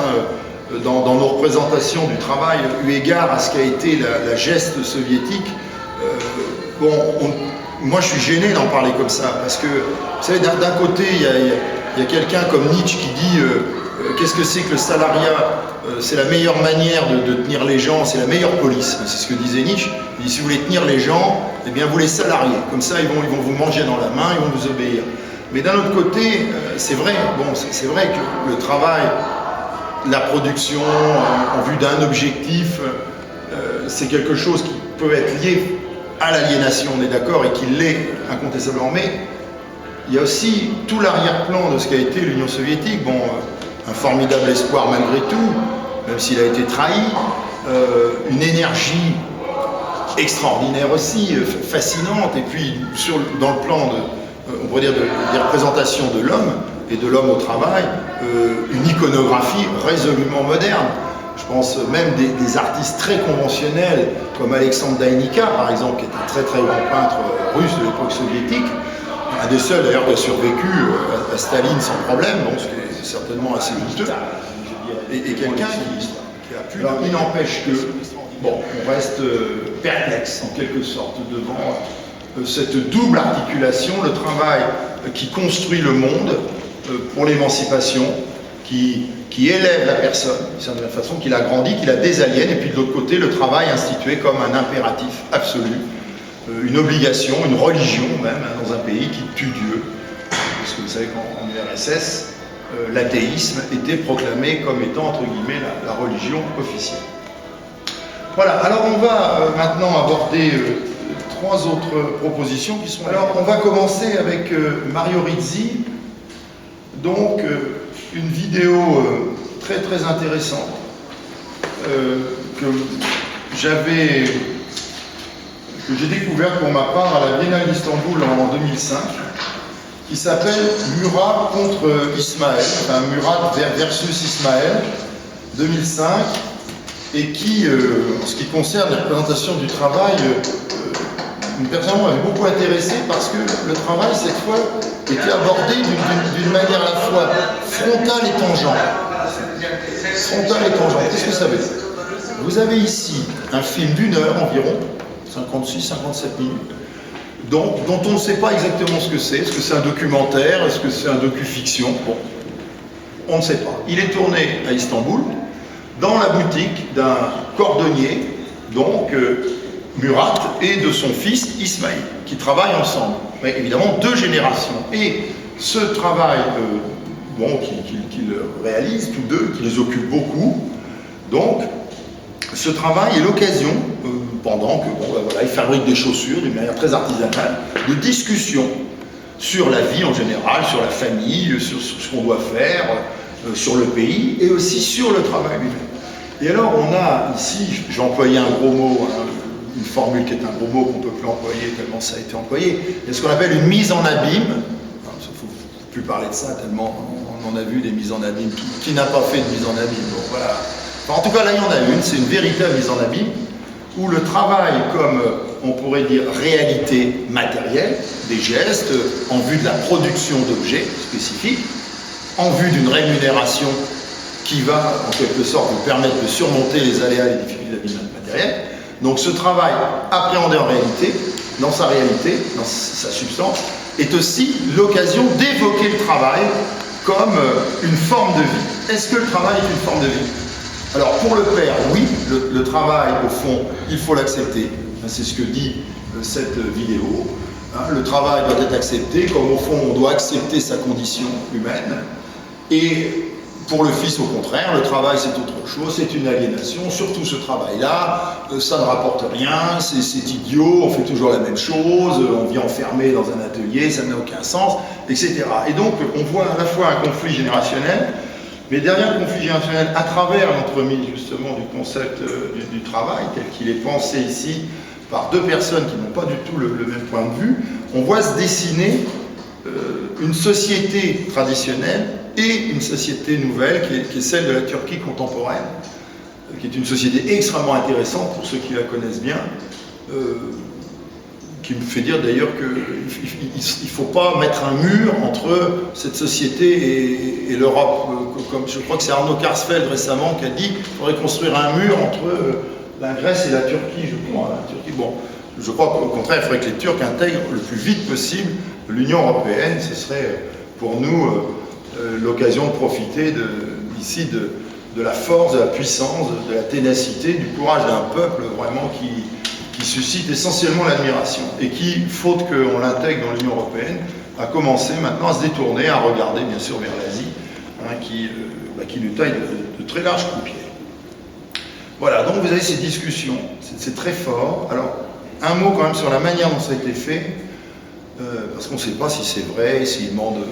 dans nos représentations du travail, eu égard à ce qu'a été la geste soviétique. Moi je suis gêné d'en parler comme ça, parce que, vous savez, d'un côté, il y a quelqu'un comme Nietzsche qui dit qu'est-ce que c'est que le salariat? C'est la meilleure manière de tenir les gens, c'est la meilleure police. C'est ce que disait Nietzsche. Il dit, si vous voulez tenir les gens, eh bien vous les salariez. Comme ça, ils vont vous manger dans la main, ils vont vous obéir. Mais d'un autre côté, c'est vrai, c'est vrai que le travail, la production, en vue d'un objectif, c'est quelque chose qui peut être lié à l'aliénation, on est d'accord, et qui l'est incontestablement. Mais il y a aussi tout l'arrière-plan de ce qu'a été l'Union soviétique. Un formidable espoir malgré tout, même s'il a été trahi, une énergie extraordinaire aussi, fascinante, et puis dans le plan on pourrait dire des représentations de l'homme, et de l'homme au travail une iconographie résolument moderne. Je pense même des artistes très conventionnels comme Alexandre Dainica, par exemple, qui est un très très grand peintre russe de l'époque soviétique, un des seuls d'ailleurs qui a survécu à Staline sans problème, donc ce qui est certainement assez douteux, et quelqu'un qui a pu... Alors, il n'empêche que, bon, on reste perplexe en quelque sorte devant cette double articulation, le travail qui construit le monde pour l'émancipation, qui élève la personne, d'une certaine façon, qui la grandit, qui la désaliène, et puis de l'autre côté, le travail institué comme un impératif absolu, une obligation, une religion même, hein, dans un pays qui tue Dieu. Parce que vous savez qu'en URSS, l'athéisme était proclamé comme étant, entre guillemets, la religion officielle. Voilà, alors on va maintenant aborder trois autres propositions qui sont... Alors on va commencer avec Mario Rizzi, donc une vidéo très très intéressante que j'ai découverte pour ma part à la Biennale d'Istanbul en 2005, qui s'appelle Murat contre Ismaël, enfin Murat versus Ismaël 2005, et qui, en ce qui concerne la représentation du travail, personnellement m'avait beaucoup intéressé parce que le travail, cette fois, était abordé d'une manière à la fois frontale et tangente. Frontale et tangente, qu'est-ce que ça veut dire? Vous avez ici un film d'1 heure environ, 56-57 minutes, dont on ne sait pas exactement ce que c'est. Est-ce que c'est un documentaire? Est-ce que c'est un docu-fiction? Bon, on ne sait pas. Il est tourné à Istanbul, dans la boutique d'un cordonnier, donc Murat, et de son fils Ismaïl, qui travaillent ensemble. Mais évidemment, 2 générations. Et ce travail qu'ils réalisent tous deux, qui les occupe beaucoup, donc ce travail est l'occasion, pendant que ils fabriquent des chaussures d'une manière très artisanale, de discussion sur la vie en général, sur la famille, sur ce qu'on doit faire, sur le pays, et aussi sur le travail lui-même. Et alors on a ici, j'ai employé un gros mot, hein, une formule qui est un gros mot qu'on ne peut plus employer tellement ça a été employé, il y a ce qu'on appelle une mise en abîme. Il ne faut plus parler de ça tellement on en a vu des mises en abîme. Qui n'a pas fait de mise en abîme? Bon, voilà. Enfin, en tout cas là il y en a une, c'est une véritable mise en abîme, où le travail comme, on pourrait dire, réalité matérielle, des gestes, en vue de la production d'objets spécifiques, en vue d'une rémunération qui va, en quelque sorte, vous permettre de surmonter les aléas et les difficultés de la vie matérielle. Donc ce travail appréhendé en réalité, dans sa réalité, dans sa substance, est aussi l'occasion d'évoquer le travail comme une forme de vie. Est-ce que le travail est une forme de vie? Alors pour le père, oui, le travail, au fond, il faut l'accepter. C'est ce que dit cette vidéo. Le travail doit être accepté, comme au fond on doit accepter sa condition humaine. Et pour le fils, au contraire, le travail c'est autre chose, c'est une aliénation, surtout ce travail-là, ça ne rapporte rien, c'est idiot, on fait toujours la même chose, on vit enfermé dans un atelier, ça n'a aucun sens, etc. Et donc on voit à la fois un conflit générationnel, mais derrière le conflit générationnel, à travers l'entremise justement du concept du travail, tel qu'il est pensé ici par 2 personnes qui n'ont pas du tout le même point de vue, on voit se dessiner une société traditionnelle et une société nouvelle qui est celle de la Turquie contemporaine, qui est une société extrêmement intéressante pour ceux qui la connaissent bien, qui me fait dire d'ailleurs qu'il ne faut pas mettre un mur entre cette société et l'Europe. Comme je crois que c'est Arnaud Karsfeld récemment qui a dit qu'il faudrait construire un mur entre la Grèce et la Turquie, je crois. La Turquie. Bon, je crois qu'au contraire, il faudrait que les Turcs intègrent le plus vite possible l'Union européenne. Ce serait pour nous l'occasion de profiter ici de la force, de la puissance, de la ténacité, du courage d'un peuple vraiment qui suscite essentiellement l'admiration et qui, faute qu'on l'intègre dans l'Union européenne, a commencé maintenant à se détourner, à regarder bien sûr vers l'Asie, hein, qui lui taille de très larges coups de pied. Voilà, donc vous avez ces discussions, c'est très fort. Alors, un mot quand même sur la manière dont ça a été fait, parce qu'on ne sait pas si c'est vrai, s'il demande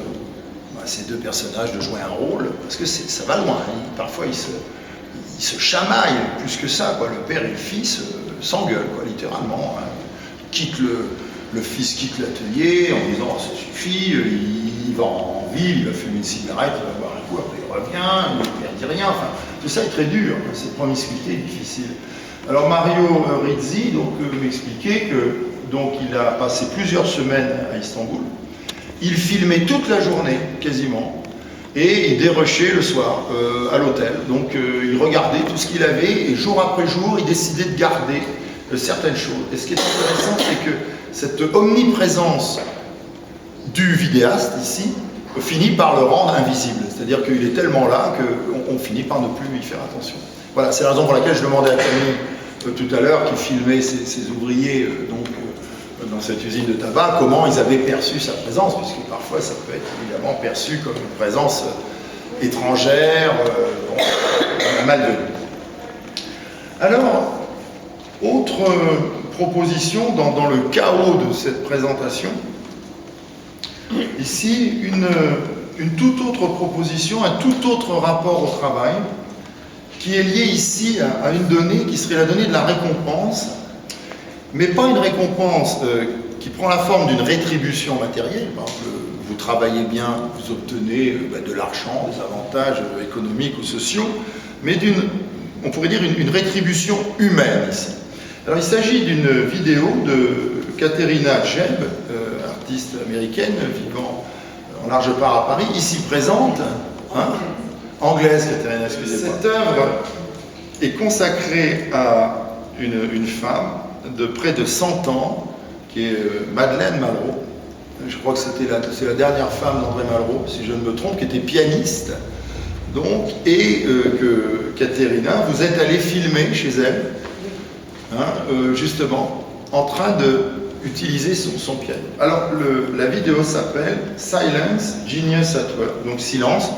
à ces 2 personnages de jouer un rôle, parce que ça va loin, hein. Parfois ils se chamaillent plus que ça, quoi. Le père et le fils s'engueulent, quoi, littéralement. Hein. Le fils quitte l'atelier en disant oh, ça suffit, il va en ville, il va fumer une cigarette, il va boire un coup, après il revient, il ne dit rien. Enfin, tout ça est très dur, cette promiscuité est difficile. Alors Mario Rizzi m'expliquait que donc, il a passé plusieurs semaines à Istanbul. Il filmait toute la journée, quasiment, et il dérushait le soir à l'hôtel. Donc il regardait tout ce qu'il avait, et jour après jour, il décidait de garder certaines choses. Et ce qui est intéressant, c'est que cette omniprésence du vidéaste, ici, finit par le rendre invisible. C'est-à-dire qu'il est tellement là qu'on finit par ne plus y faire attention. Voilà, c'est la raison pour laquelle je demandais à Camille tout à l'heure, qui filmait ses ouvriers dans cette usine de tabac, comment ils avaient perçu sa présence, puisque parfois ça peut être évidemment perçu comme une présence étrangère, malvenue. Alors, autre proposition dans le chaos de cette présentation, ici une toute autre proposition, un tout autre rapport au travail, qui est lié ici à une donnée qui serait la donnée de la récompense, mais pas une récompense qui prend la forme d'une rétribution matérielle. Par exemple, vous travaillez bien, vous obtenez de l'argent, des avantages économiques ou sociaux, mais on pourrait dire une rétribution humaine ici. Alors il s'agit d'une vidéo de Katerina Jeb, artiste américaine vivant en large part à Paris, ici présente, anglaise Katerina, excusez-moi. Cette œuvre est consacrée à une femme de près de 100 ans, qui est Madeleine Malraux. Je crois que c'est la dernière femme d'André Malraux, si je ne me trompe, qui était pianiste. Donc, et que Katerina, vous êtes allé filmer chez elle, justement, en train d'utiliser son piano. Alors, la vidéo s'appelle Silence, Genius at Work, donc silence,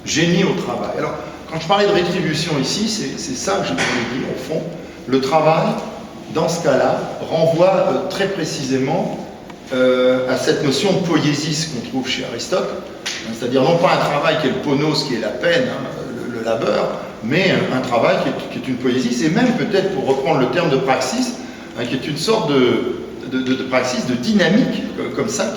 génie au travail. Alors, quand je parlais de rétribution ici, c'est ça que je voulais dire, au fond. Le travail, dans ce cas-là, renvoie très précisément à cette notion de poiesis qu'on trouve chez Aristote, c'est-à-dire non pas un travail qui est le ponos, qui est la peine, le labeur, mais un travail qui est une poiesis, et même peut-être, pour reprendre le terme de praxis, qui est une sorte de praxis, de dynamique, comme ça,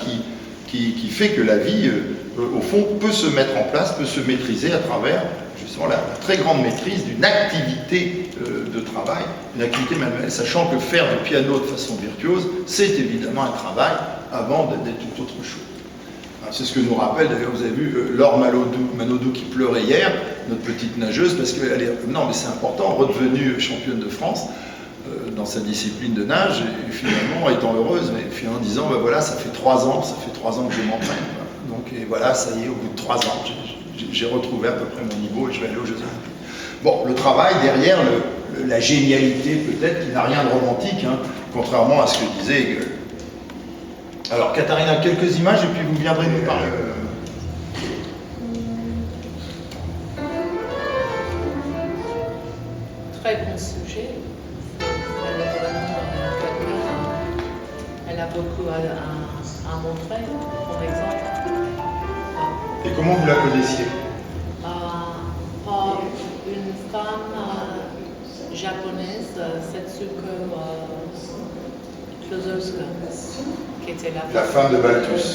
qui fait que la vie, au fond, peut se mettre en place, peut se maîtriser à travers justement la très grande maîtrise d'une activité de travail, une activité manuelle, sachant que faire du piano de façon virtuose, c'est évidemment un travail avant d'être toute autre chose. C'est ce que nous rappelle, d'ailleurs, vous avez vu Laure Manodou qui pleurait hier, notre petite nageuse, parce qu'elle est, non mais c'est important, redevenue championne de France dans sa discipline de nage, et finalement étant heureuse, mais finalement disant, ben voilà, ça fait 3 ans que je m'entraîne. Donc et voilà, ça y est, au bout de 3 ans, j'ai retrouvé à peu près mon niveau et je vais aller aux Jeux Olympiques. Bon, le travail derrière la génialité peut-être, qui n'a rien de romantique, contrairement à ce que disait Hegel. Alors, Katharina, quelques images et puis vous viendrez nous parler. Très bon sujet. Elle est vraiment quelqu'un. Elle a beaucoup à montrer, par exemple. Et comment vous la connaissiez? Par une femme japonaise, Setsuko Klosowska, qui était la femme de Balthus.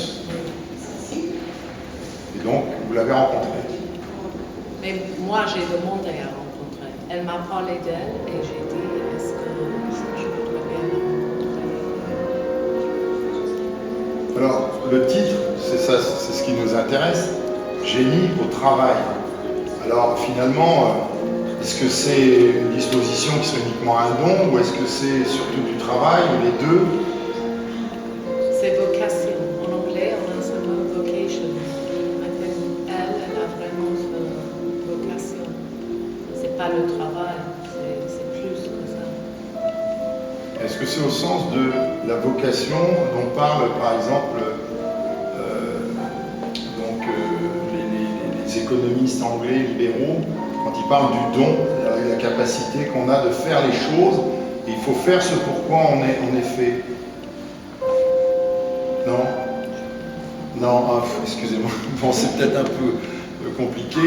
Et donc, vous l'avez rencontrée? Mais moi, j'ai demandé à rencontrer. Elle m'a parlé d'elle et j'ai dit, est-ce que je voudrais bien la rencontrer? Alors, le titre, c'est ça, c'est ce qui nous intéresse, génie au travail. Alors, finalement, est-ce que c'est une disposition qui serait uniquement un don, ou est-ce que c'est surtout du travail, ou les deux? C'est vocation. En anglais, on a ce mot vocation. Elle a vraiment cette vocation. C'est pas le travail, c'est plus que ça. Est-ce que c'est au sens de la vocation dont parle, par exemple, les économistes anglais libéraux, quand ils parlent du don, la capacité qu'on a de faire les choses, et il faut faire ce pourquoi on est fait. Non? Non, excusez-moi, bon, c'est peut-être un peu compliqué.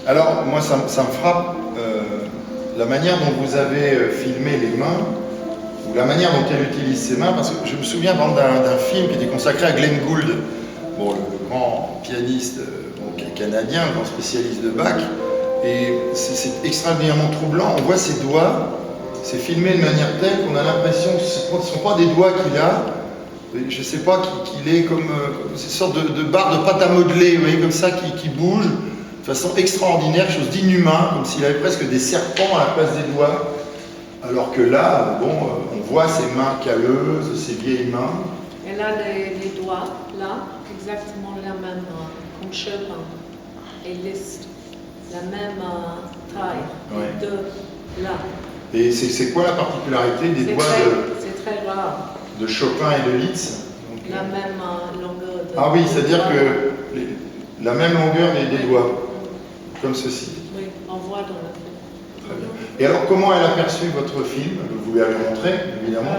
Alors, moi, ça me frappe la manière dont vous avez filmé les mains. ou la manière dont elle utilise ses mains, parce que je me souviens d'un film qui était consacré à Glenn Gould, bon, le grand pianiste donc, canadien, le grand spécialiste de Bach, et c'est extraordinairement troublant. On voit ses doigts, c'est filmé de manière telle qu'on a l'impression que ce ne sont pas des doigts qu'il a, je ne sais pas, qu'il est comme ces sortes de barres de pâte à modeler, vous voyez, comme ça, qui bougent de façon extraordinaire, quelque chose d'inhumain, comme s'il avait presque des serpents à la place des doigts. Alors que là, bon, on voit ses mains calleuses, ses vieilles mains. Elle a les doigts, là, exactement la même, comme Chopin et Liszt, la même taille, Ouais. les deux, là. Et c'est quoi la particularité des doigts C'est très rare, de Chopin et de Liszt? Donc, la même longueur de... Ah oui, c'est-à-dire que la même longueur des doigts, comme ceci. Oui, on voit dans le film. Très bien. Et alors, comment elle a perçu votre film? Vous lui avez montré, évidemment.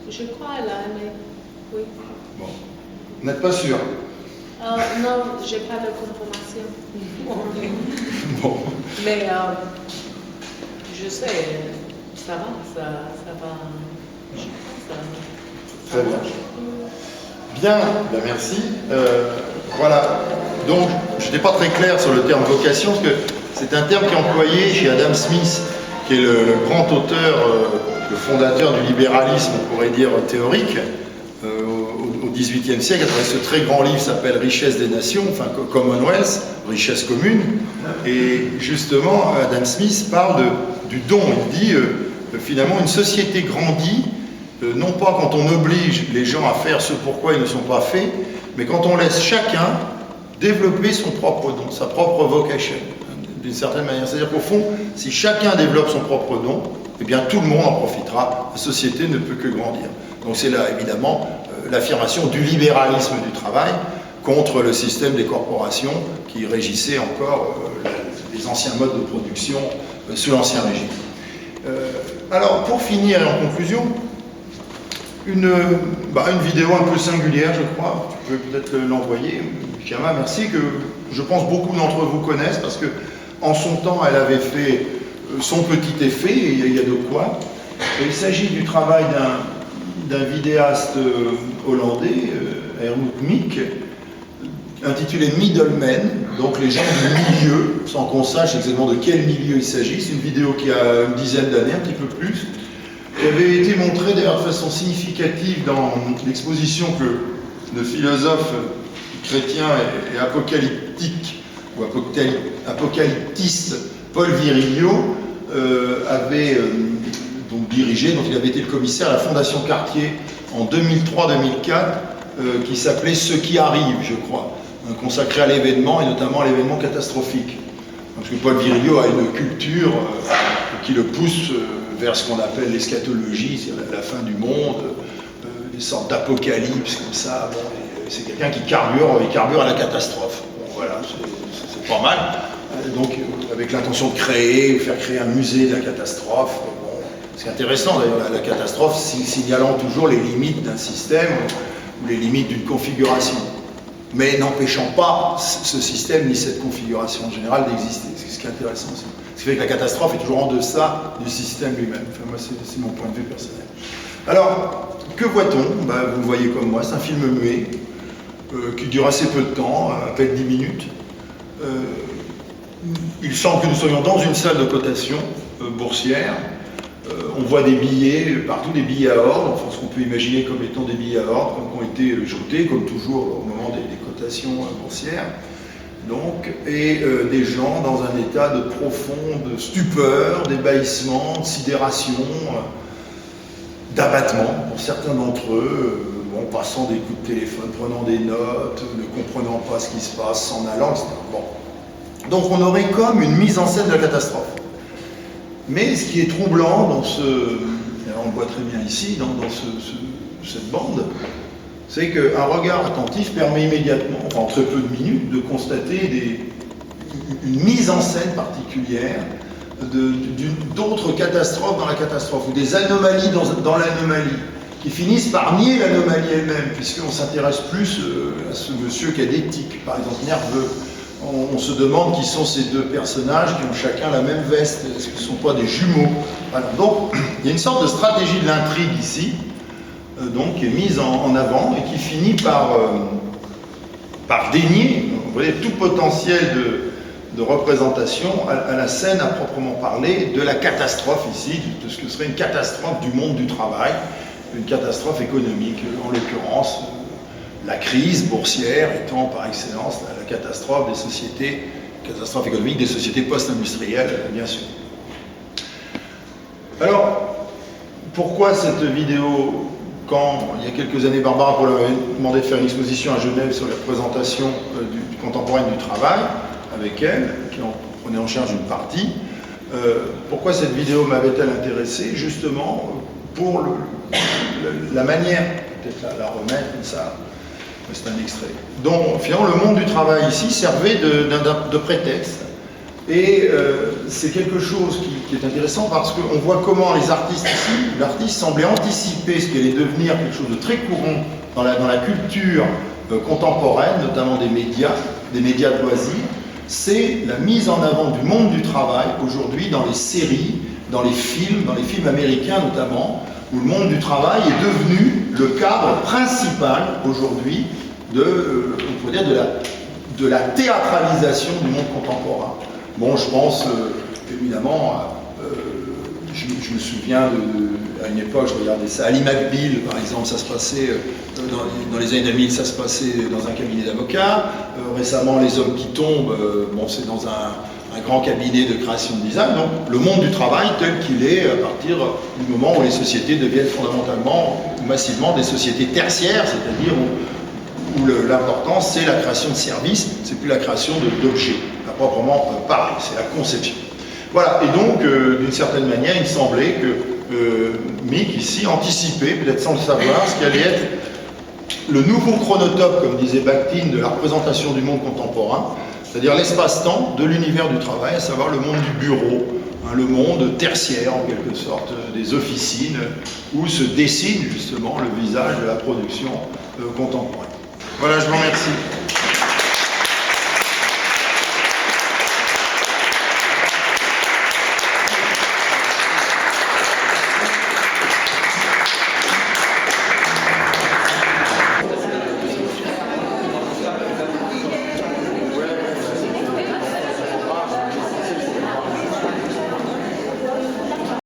Je crois qu'elle a aimé, oui. Bon. Vous n'êtes pas sûr? Non, j'ai pas de confirmation. Bon. Mais je sais, ça va, ça va. Je crois que ça Très bien. marche. Bien, ben merci. Voilà. Donc, je n'étais pas très clair sur le terme vocation, parce que c'est un terme qui est employé chez Adam Smith, qui est le grand auteur, le fondateur du libéralisme, on pourrait dire, théorique, au XVIIIe siècle, à travers ce très grand livre qui s'appelle Richesse des nations, enfin Commonwealth, richesse commune. Et justement, Adam Smith parle du don. Il dit, finalement, une société grandit, non pas quand on oblige les gens à faire ce pourquoi ils ne sont pas faits, mais quand on laisse chacun développer son propre don, sa propre vocation, d'une certaine manière. C'est-à-dire qu'au fond, si chacun développe son propre don, eh bien tout le monde en profitera, la société ne peut que grandir. Donc c'est là, évidemment, l'affirmation du libéralisme du travail contre le système des corporations qui régissait encore les anciens modes de production sous l'Ancien Régime. Alors, pour finir et en conclusion, une vidéo un peu singulière, je crois, tu peux peut-être l'envoyer, Chiama, merci, que je pense beaucoup d'entre vous connaissent, parce que en son temps, elle avait fait son petit effet, et il y a de quoi. Et il s'agit du travail d'un vidéaste hollandais, Helmut Mick, intitulé Middlemen, donc les gens du milieu, sans qu'on sache exactement de quel milieu il s'agit. C'est une vidéo qui a une dizaine d'années, un petit peu plus, qui avait été montrée d'ailleurs de façon significative dans l'exposition que le philosophe chrétien et apocalyptique, ou apocalyptiste Paul Virilio avait donc dirigé, donc il avait été le commissaire à la Fondation Cartier en 2003-2004, qui s'appelait Ce qui arrive, je crois, consacré à l'événement et notamment à l'événement catastrophique. Parce que Paul Virilio a une culture qui le pousse vers ce qu'on appelle l'eschatologie, c'est-à-dire la fin du monde, des sortes d'apocalypse comme ça. Bon, c'est quelqu'un qui carbure à la catastrophe. Bon, voilà, c'est pas mal. Donc, avec l'intention de faire créer un musée de la catastrophe. Bon, c'est intéressant d'ailleurs, la catastrophe signalant toujours les limites d'un système ou les limites d'une configuration, mais n'empêchant pas ce système ni cette configuration générale d'exister. C'est ce qui est intéressant aussi. Ce qui fait que la catastrophe est toujours en deçà du système lui-même. Enfin, moi, c'est mon point de vue personnel. Alors, que voit-on? Vous le voyez comme moi, c'est un film muet qui dure assez peu de temps, à peine 10 minutes. Il semble que nous soyons dans une salle de cotation boursière. On voit des billets partout, des billets à ordre, enfin ce qu'on peut imaginer comme étant des billets à ordre, qui ont été jetés, comme toujours au moment des cotations boursières. Donc, et des gens dans un état de profonde stupeur, d'ébahissement, de sidération, d'abattement pour certains d'entre eux, passant des coups de téléphone, prenant des notes, ne comprenant pas ce qui se passe, s'en allant, etc. Bon. Donc on aurait comme une mise en scène de la catastrophe. Mais ce qui est troublant dans on le voit très bien ici, dans cette bande, c'est qu'un regard attentif permet immédiatement, enfin en très peu de minutes, de constater une mise en scène particulière d'autres catastrophes dans la catastrophe, ou des anomalies dans l'anomalie, qui finissent par nier l'anomalie elle-même, puisqu'on s'intéresse plus à ce monsieur qui a des tics, par exemple nerveux, on se demande qui sont ces deux personnages qui ont chacun la même veste. Est-ce que ce ne sont pas des jumeaux? Voilà. Donc, il y a une sorte de stratégie de l'intrigue ici, donc, qui est mise en avant et qui finit par dénier, vous voyez, tout potentiel de représentation à la scène à proprement parler de la catastrophe ici, de ce que serait une catastrophe du monde du travail, une catastrophe économique, en l'occurrence, la crise boursière étant par excellence la catastrophe des sociétés, catastrophe économique des sociétés post-industrielles, bien sûr. Alors, pourquoi cette vidéo? Quand, il y a quelques années, Barbara Paul avait demandé de faire une exposition à Genève sur les représentations contemporaines du travail, avec elle, qui en prenait en charge une partie. Pourquoi cette vidéo m'avait-elle intéressé? Justement, pour la manière, peut-être la remettre comme ça, c'est un extrait. Donc, finalement, le monde du travail ici servait de prétexte. Et c'est quelque chose qui est intéressant parce qu'on voit comment les artistes ici, l'artiste semblait anticiper ce qui allait devenir quelque chose de très courant dans la culture contemporaine, notamment des médias de loisirs. C'est la mise en avant du monde du travail aujourd'hui dans les séries, dans les films américains notamment, où le monde du travail est devenu le cadre principal aujourd'hui de la théâtralisation du monde contemporain. Bon, je pense évidemment, je me souviens à une époque, je regardais ça, Ali McBeal par exemple, ça se passait dans les années 2000, ça se passait dans un cabinet d'avocats. Récemment, Les Hommes qui tombent, bon, c'est dans un grand cabinet de création de design. Donc, le monde du travail tel qu'il est à partir du moment où les sociétés deviennent fondamentalement ou massivement des sociétés tertiaires, c'est-à-dire où l'importance c'est la création de services, c'est plus la création d'objets, à proprement parler, c'est la conception. Voilà, et donc d'une certaine manière, il me semblait que Mick ici anticipait, peut-être sans le savoir, ce qui allait être le nouveau chronotope, comme disait Bakhtin, de la représentation du monde contemporain, c'est-à-dire l'espace-temps de l'univers du travail, à savoir le monde du bureau, hein, le monde tertiaire en quelque sorte, des officines, où se dessine justement le visage de la production contemporaine. Voilà, je vous remercie.